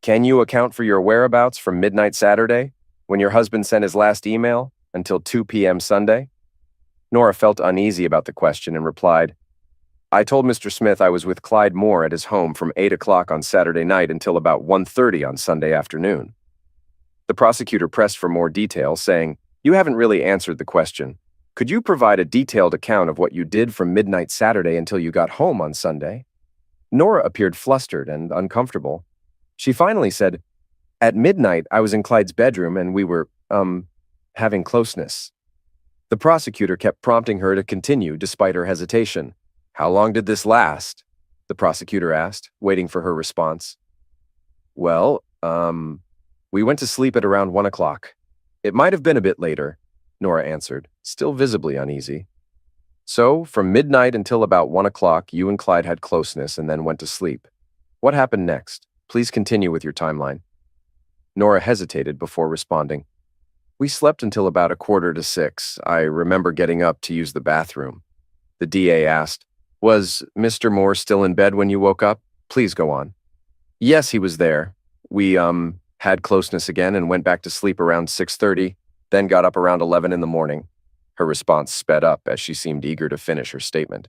"Can you account for your whereabouts from midnight Saturday, when your husband sent his last email, until 2 p.m. Sunday?" Nora felt uneasy about the question and replied, "I told Mr. Smith I was with Clyde Moore at his home from 8 o'clock on Saturday night until about 1:30 on Sunday afternoon." The prosecutor pressed for more detail, saying, "You haven't really answered the question. Could you provide a detailed account of what you did from midnight Saturday until you got home on Sunday?" Nora appeared flustered and uncomfortable. She finally said, "At midnight, I was in Clyde's bedroom and we were, having closeness." The prosecutor kept prompting her to continue despite her hesitation. "How long did this last?" the prosecutor asked, waiting for her response. "Well, we went to sleep at around 1 o'clock. It might have been a bit later," Nora answered, still visibly uneasy. "So, from midnight until about 1 o'clock, you and Clyde had closeness and then went to sleep. What happened next? Please continue with your timeline." Nora hesitated before responding. "We slept until about 5:45. I remember getting up to use the bathroom." The DA asked, "Was Mr. Moore still in bed when you woke up? Please go on." "Yes, he was there. We, had closeness again and went back to sleep around 6:30, then got up around 11 in the morning." Her response sped up as she seemed eager to finish her statement.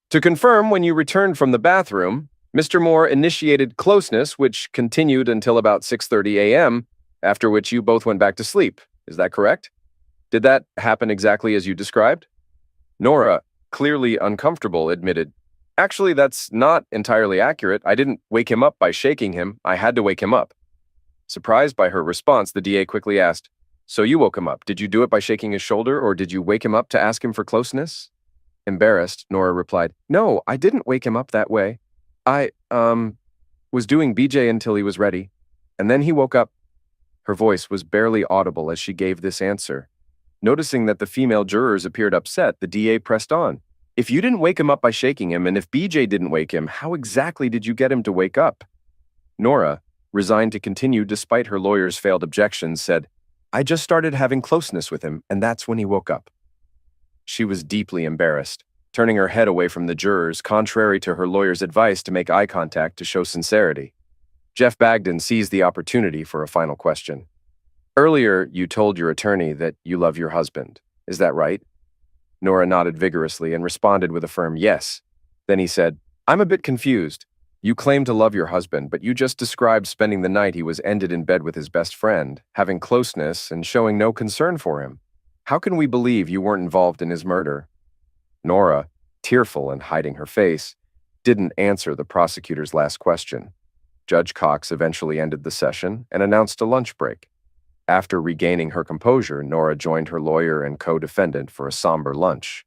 "To confirm, when you returned from the bathroom, Mr. Moore initiated closeness, which continued until about 6:30 a.m., after which you both went back to sleep. Is that correct?" Did that happen exactly as you described? Nora, clearly uncomfortable, admitted, Actually, that's not entirely accurate. I didn't wake him up by shaking him. I had to wake him up. Surprised by her response, the DA quickly asked, So you woke him up. Did you do it by shaking his shoulder, or did you wake him up to ask him for closeness? Embarrassed, Nora replied, No, I didn't wake him up that way. I was doing BJ until he was ready. And then he woke up. Her voice was barely audible as she gave this answer. Noticing that the female jurors appeared upset, the DA pressed on. If you didn't wake him up by shaking him, and if BJ didn't wake him, how exactly did you get him to wake up? Nora, resigned to continue despite her lawyer's failed objections, said, I just started having closeness with him, and that's when he woke up. She was deeply embarrassed, turning her head away from the jurors, contrary to her lawyer's advice to make eye contact to show sincerity. Jeff Bagden seized the opportunity for a final question. Earlier, you told your attorney that you love your husband. Is that right? Nora nodded vigorously and responded with a firm yes. Then he said, I'm a bit confused. You claim to love your husband, but you just described spending the night he was ended in bed with his best friend, having closeness and showing no concern for him. How can we believe you weren't involved in his murder? Nora, tearful and hiding her face, didn't answer the prosecutor's last question. Judge Cox eventually ended the session and announced a lunch break. After regaining her composure, Nora joined her lawyer and co-defendant for a somber lunch.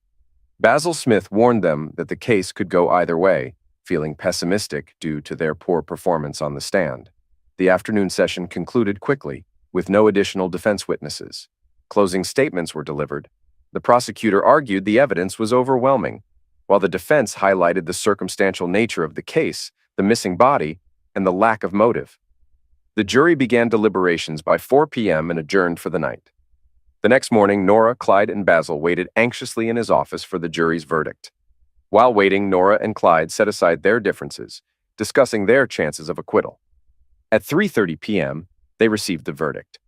Basil Smith warned them that the case could go either way, feeling pessimistic due to their poor performance on the stand. The afternoon session concluded quickly, with no additional defense witnesses. Closing statements were delivered. The prosecutor argued the evidence was overwhelming, while the defense highlighted the circumstantial nature of the case, the missing body, and the lack of motive. The jury began deliberations by 4 p.m. and adjourned for the night. The next morning, Nora, Clyde, and Basil waited anxiously in his office for the jury's verdict. While waiting, Nora and Clyde set aside their differences, discussing their chances of acquittal. At 3:30 p.m., they received the verdict.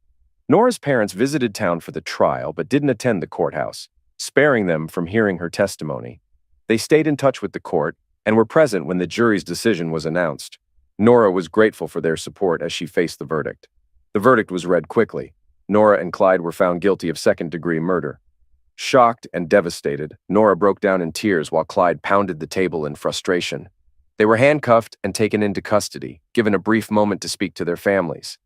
Nora's parents visited town for the trial but didn't attend the courthouse, sparing them from hearing her testimony. They stayed in touch with the court and were present when the jury's decision was announced. Nora was grateful for their support as she faced the verdict. The verdict was read quickly. Nora and Clyde were found guilty of second-degree murder. Shocked and devastated, Nora broke down in tears while Clyde pounded the table in frustration. They were handcuffed and taken into custody, given a brief moment to speak to their families.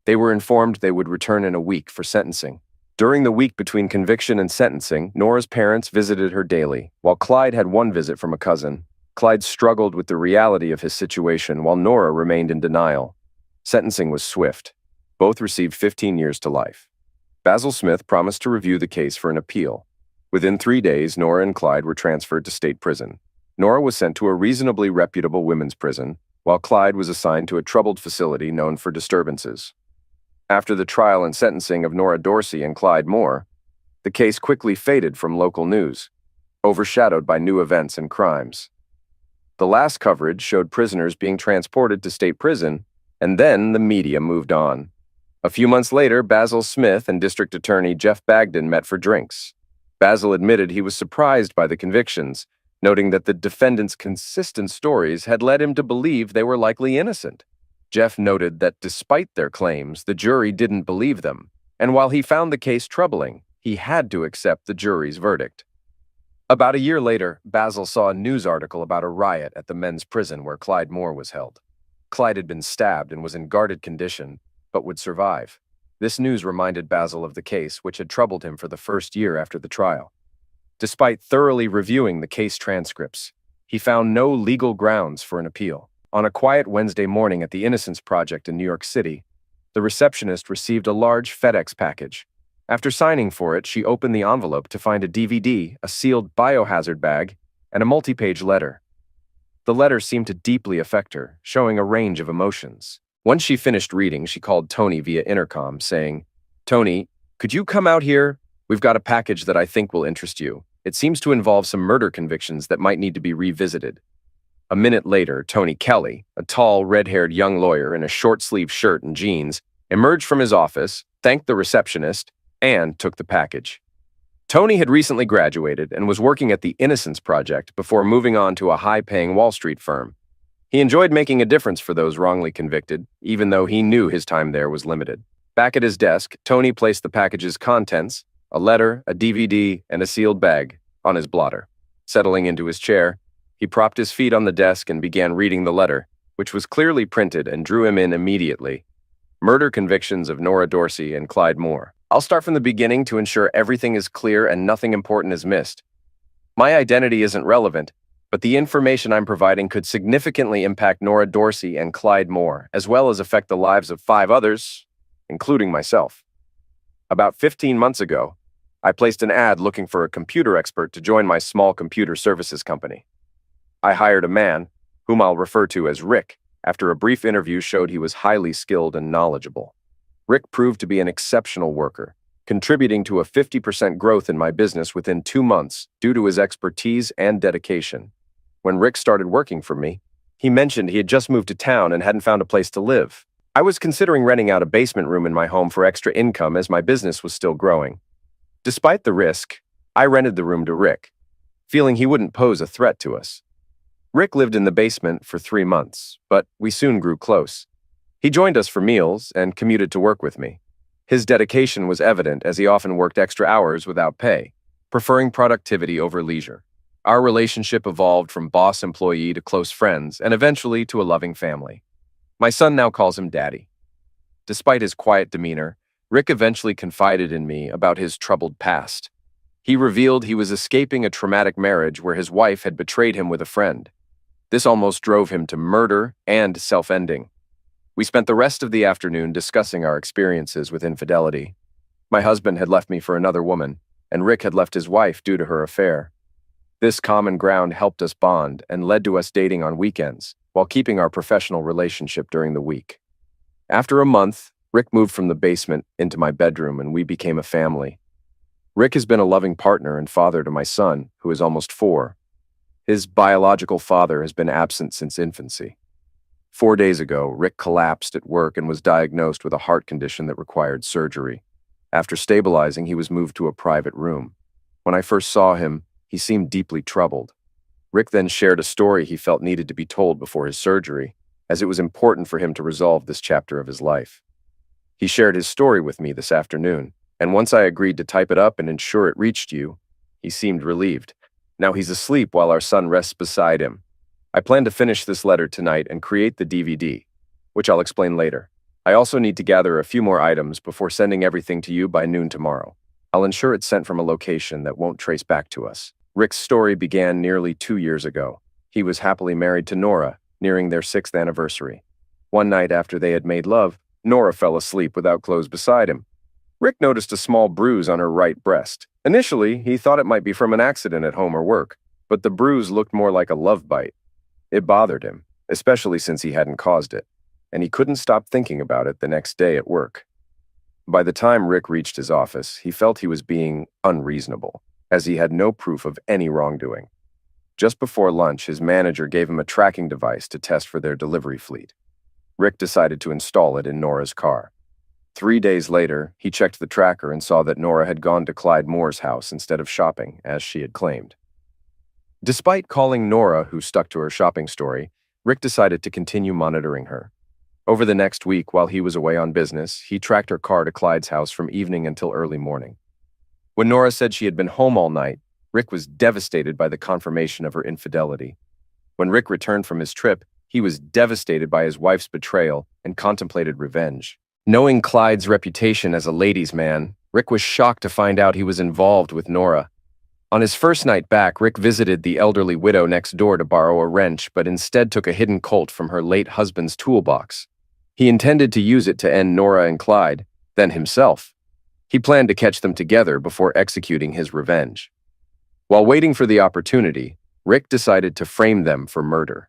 They were informed they would return in a week for sentencing. During the week between conviction and sentencing, Nora's parents visited her daily, while Clyde had one visit from a cousin. Clyde struggled with the reality of his situation while Nora remained in denial. Sentencing was swift. Both received 15 years to life. Basil Smith promised to review the case for an appeal. Within 3 days, Nora and Clyde were transferred to state prison. Nora was sent to a reasonably reputable women's prison, while Clyde was assigned to a troubled facility known for disturbances. After the trial and sentencing of Nora Dorsey and Clyde Moore, the case quickly faded from local news, overshadowed by new events and crimes. The last coverage showed prisoners being transported to state prison, and then the media moved on. A few months later, Basil Smith and District Attorney Jeff Bagden met for drinks. Basil admitted he was surprised by the convictions, noting that the defendants' consistent stories had led him to believe they were likely innocent. Jeff noted that despite their claims, the jury didn't believe them, and while he found the case troubling, he had to accept the jury's verdict. About a year later, Basil saw a news article about a riot at the men's prison where Clyde Moore was held. Clyde had been stabbed and was in guarded condition, but would survive. This news reminded Basil of the case, which had troubled him for the first year after the trial. Despite thoroughly reviewing the case transcripts, he found no legal grounds for an appeal. On a quiet Wednesday morning at the Innocence Project in New York City, the receptionist received a large FedEx package. After signing for it, she opened the envelope to find a DVD, a sealed biohazard bag, and a multi-page letter. The letter seemed to deeply affect her, showing a range of emotions. Once she finished reading, she called Tony via intercom, saying, "Tony, could you come out here? We've got a package that I think will interest you. It seems to involve some murder convictions that might need to be revisited." A minute later, Tony Kelly, a tall, red-haired young lawyer in a short-sleeved shirt and jeans, emerged from his office, thanked the receptionist, and took the package. Tony had recently graduated and was working at the Innocence Project before moving on to a high-paying Wall Street firm. He enjoyed making a difference for those wrongly convicted, even though he knew his time there was limited. Back at his desk, Tony placed the package's contents, a letter, a DVD, and a sealed bag on his blotter. Settling into his chair, he propped his feet on the desk and began reading the letter, which was clearly printed and drew him in immediately. Murder convictions of Nora Dorsey and Clyde Moore. I'll start from the beginning to ensure everything is clear and nothing important is missed. My identity isn't relevant, but the information I'm providing could significantly impact Nora Dorsey and Clyde Moore, as well as affect the lives of 5 others, including myself. About 15 months ago, I placed an ad looking for a computer expert to join my small computer services company. I hired a man, whom I'll refer to as Rick, after a brief interview showed he was highly skilled and knowledgeable. Rick proved to be an exceptional worker, contributing to a 50% growth in my business within 2 months due to his expertise and dedication. When Rick started working for me, he mentioned he had just moved to town and hadn't found a place to live. I was considering renting out a basement room in my home for extra income as my business was still growing. Despite the risk, I rented the room to Rick, feeling he wouldn't pose a threat to us. Rick lived in the basement for 3 months, but we soon grew close. He joined us for meals and commuted to work with me. His dedication was evident as he often worked extra hours without pay, preferring productivity over leisure. Our relationship evolved from boss-employee to close friends and eventually to a loving family. My son now calls him Daddy. Despite his quiet demeanor, Rick eventually confided in me about his troubled past. He revealed he was escaping a traumatic marriage where his wife had betrayed him with a friend. This almost drove him to murder and self-ending. We spent the rest of the afternoon discussing our experiences with infidelity. My husband had left me for another woman, and Rick had left his wife due to her affair. This common ground helped us bond and led to us dating on weekends, while keeping our professional relationship during the week. After a month, Rick moved from the basement into my bedroom and we became a family. Rick has been a loving partner and father to my son, who is almost 4. His biological father has been absent since infancy. 4 days ago, Rick collapsed at work and was diagnosed with a heart condition that required surgery. After stabilizing, he was moved to a private room. When I first saw him, he seemed deeply troubled. Rick then shared a story he felt needed to be told before his surgery, as it was important for him to resolve this chapter of his life. He shared his story with me this afternoon, and once I agreed to type it up and ensure it reached you, he seemed relieved. Now he's asleep while our son rests beside him. I plan to finish this letter tonight and create the DVD, which I'll explain later. I also need to gather a few more items before sending everything to you by noon tomorrow. I'll ensure it's sent from a location that won't trace back to us. Rick's story began nearly 2 years ago. He was happily married to Nora, nearing their 6th anniversary. One night after they had made love, Nora fell asleep without clothes beside him. Rick noticed a small bruise on her right breast. Initially, he thought it might be from an accident at home or work, but the bruise looked more like a love bite. It bothered him, especially since he hadn't caused it, and he couldn't stop thinking about it the next day at work. By the time Rick reached his office, he felt he was being unreasonable, as he had no proof of any wrongdoing. Just before lunch, his manager gave him a tracking device to test for their delivery fleet. Rick decided to install it in Nora's car. 3 days later, he checked the tracker and saw that Nora had gone to Clyde Moore's house instead of shopping, as she had claimed. Despite calling Nora, who stuck to her shopping story, Rick decided to continue monitoring her. Over the next week, while he was away on business, he tracked her car to Clyde's house from evening until early morning. When Nora said she had been home all night, Rick was devastated by the confirmation of her infidelity. When Rick returned from his trip, he was devastated by his wife's betrayal and contemplated revenge. Knowing Clyde's reputation as a ladies' man, Rick was shocked to find out he was involved with Nora. On his first night back, Rick visited the elderly widow next door to borrow a wrench, but instead took a hidden Colt from her late husband's toolbox. He intended to use it to end Nora and Clyde, then himself. He planned to catch them together before executing his revenge. While waiting for the opportunity, Rick decided to frame them for murder.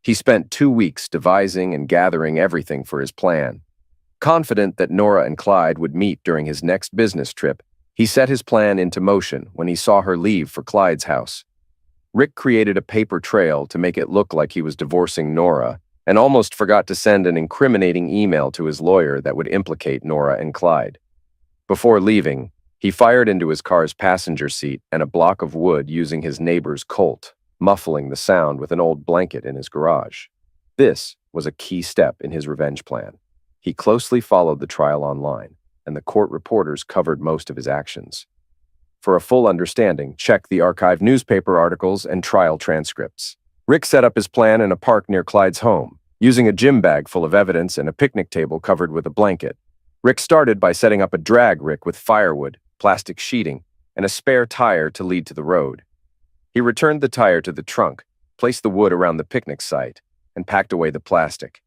He spent 2 weeks devising and gathering everything for his plan. Confident that Nora and Clyde would meet during his next business trip, he set his plan into motion when he saw her leave for Clyde's house. Rick created a paper trail to make it look like he was divorcing Nora and almost forgot to send an incriminating email to his lawyer that would implicate Nora and Clyde. Before leaving, he fired into his car's passenger seat and a block of wood using his neighbor's Colt, muffling the sound with an old blanket in his garage. This was a key step in his revenge plan. He closely followed the trial online, and the court reporters covered most of his actions. For a full understanding, check the archived newspaper articles and trial transcripts. Rick set up his plan in a park near Clyde's home, using a gym bag full of evidence and a picnic table covered with a blanket. Rick started by setting up a drag rick with firewood, plastic sheeting, and a spare tire to lead to the road. He returned the tire to the trunk, placed the wood around the picnic site, and packed away the plastic.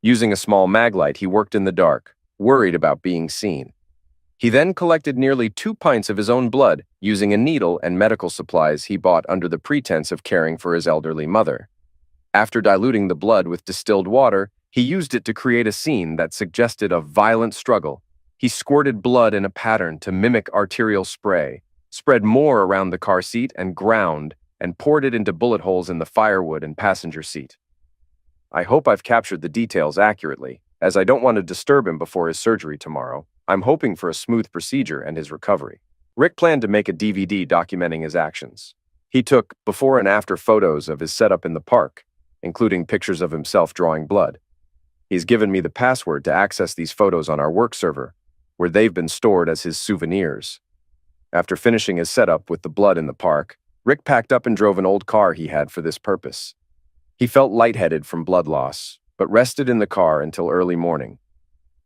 Using a small maglite, he worked in the dark, worried about being seen. He then collected nearly 2 pints of his own blood, using a needle and medical supplies he bought under the pretense of caring for his elderly mother. After diluting the blood with distilled water, he used it to create a scene that suggested a violent struggle. He squirted blood in a pattern to mimic arterial spray, spread more around the car seat and ground, and poured it into bullet holes in the firewood and passenger seat. I hope I've captured the details accurately, as I don't want to disturb him before his surgery tomorrow. I'm hoping for a smooth procedure and his recovery. Rick planned to make a DVD documenting his actions. He took before and after photos of his setup in the park, including pictures of himself drawing blood. He's given me the password to access these photos on our work server, where they've been stored as his souvenirs. After finishing his setup with the blood in the park, Rick packed up and drove an old car he had for this purpose. He felt lightheaded from blood loss, but rested in the car until early morning.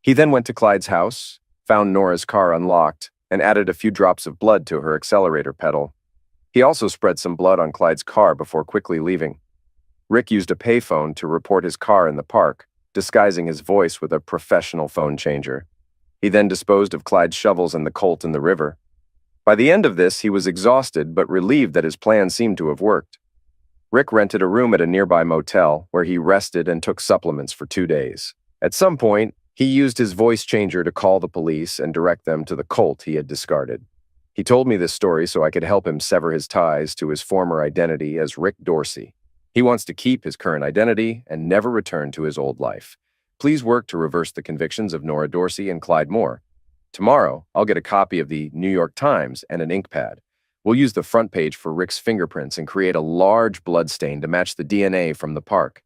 He then went to Clyde's house, found Nora's car unlocked, and added a few drops of blood to her accelerator pedal. He also spread some blood on Clyde's car before quickly leaving. Rick used a payphone to report his car in the park, disguising his voice with a professional phone changer. He then disposed of Clyde's shovels and the Colt in the river. By the end of this, he was exhausted but relieved that his plan seemed to have worked. Rick rented a room at a nearby motel where he rested and took supplements for 2 days. At some point, he used his voice changer to call the police and direct them to the Colt he had discarded. He told me this story so I could help him sever his ties to his former identity as Rick Dorsey. He wants to keep his current identity and never return to his old life. Please work to reverse the convictions of Nora Dorsey and Clyde Moore. Tomorrow, I'll get a copy of the New York Times and an ink pad. We'll use the front page for Rick's fingerprints and create a large blood stain to match the DNA from the park.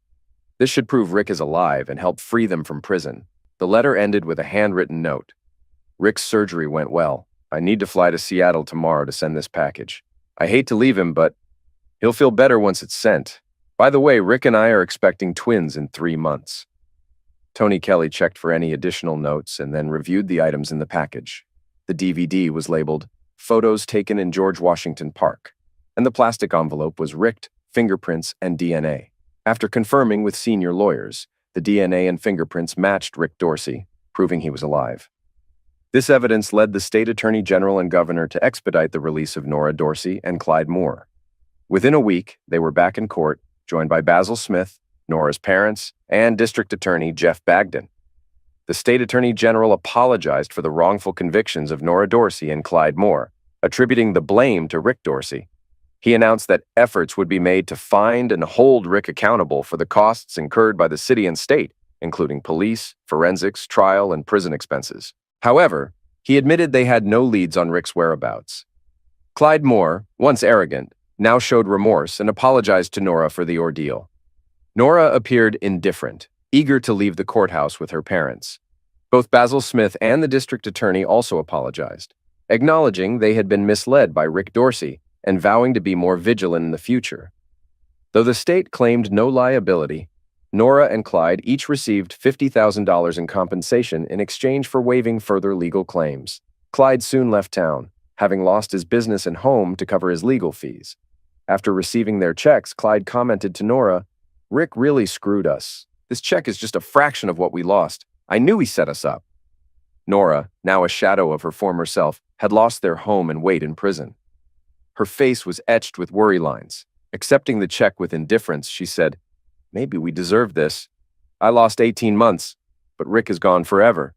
This should prove Rick is alive and help free them from prison. The letter ended with a handwritten note. Rick's surgery went well. I need to fly to Seattle tomorrow to send this package. I hate to leave him, but he'll feel better once it's sent. By the way, Rick and I are expecting twins in 3 months. Tony Kelly checked for any additional notes and then reviewed the items in the package. The DVD was labeled Photos Taken in George Washington Park, and the plastic envelope was Rick, fingerprints, and DNA. After confirming with senior lawyers, the DNA and fingerprints matched Rick Dorsey, proving he was alive. This evidence led the state attorney general and governor to expedite the release of Nora Dorsey and Clyde Moore. Within a week, they were back in court, joined by Basil Smith, Nora's parents, and District Attorney Jeff Bagden. The state attorney general apologized for the wrongful convictions of Nora Dorsey and Clyde Moore, attributing the blame to Rick Dorsey. He announced that efforts would be made to find and hold Rick accountable for the costs incurred by the city and state, including police, forensics, trial, and prison expenses. However, he admitted they had no leads on Rick's whereabouts. Clyde Moore, once arrogant, now showed remorse and apologized to Nora for the ordeal. Nora appeared indifferent, eager to leave the courthouse with her parents. Both Basil Smith and the district attorney also apologized, acknowledging they had been misled by Rick Dorsey and vowing to be more vigilant in the future. Though the state claimed no liability, Nora and Clyde each received $50,000 in compensation in exchange for waiving further legal claims. Clyde soon left town, having lost his business and home to cover his legal fees. After receiving their checks, Clyde commented to Nora, "Rick really screwed us. This check is just a fraction of what we lost. I knew he set us up." Nora, now a shadow of her former self, had lost their home and weight in prison. Her face was etched with worry lines. Accepting the check with indifference, she said, "Maybe we deserved this. I lost 18 months, but Rick is gone forever."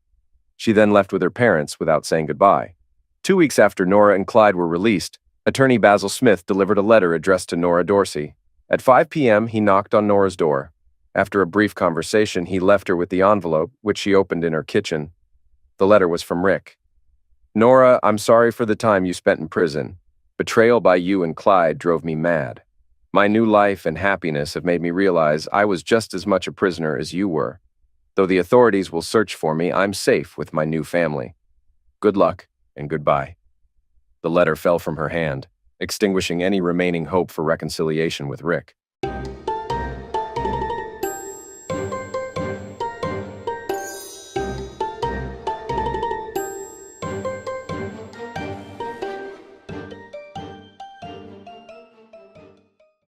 She then left with her parents without saying goodbye. 2 weeks after Nora and Clyde were released, attorney Basil Smith delivered a letter addressed to Nora Dorsey. At 5 p.m., he knocked on Nora's door. After a brief conversation, he left her with the envelope, which she opened in her kitchen. The letter was from Rick. "Nora, I'm sorry for the time you spent in prison. Betrayal by you and Clyde drove me mad. My new life and happiness have made me realize I was just as much a prisoner as you were. Though the authorities will search for me, I'm safe with my new family. Good luck, and goodbye. The letter fell from her hand, extinguishing any remaining hope for reconciliation with Rick.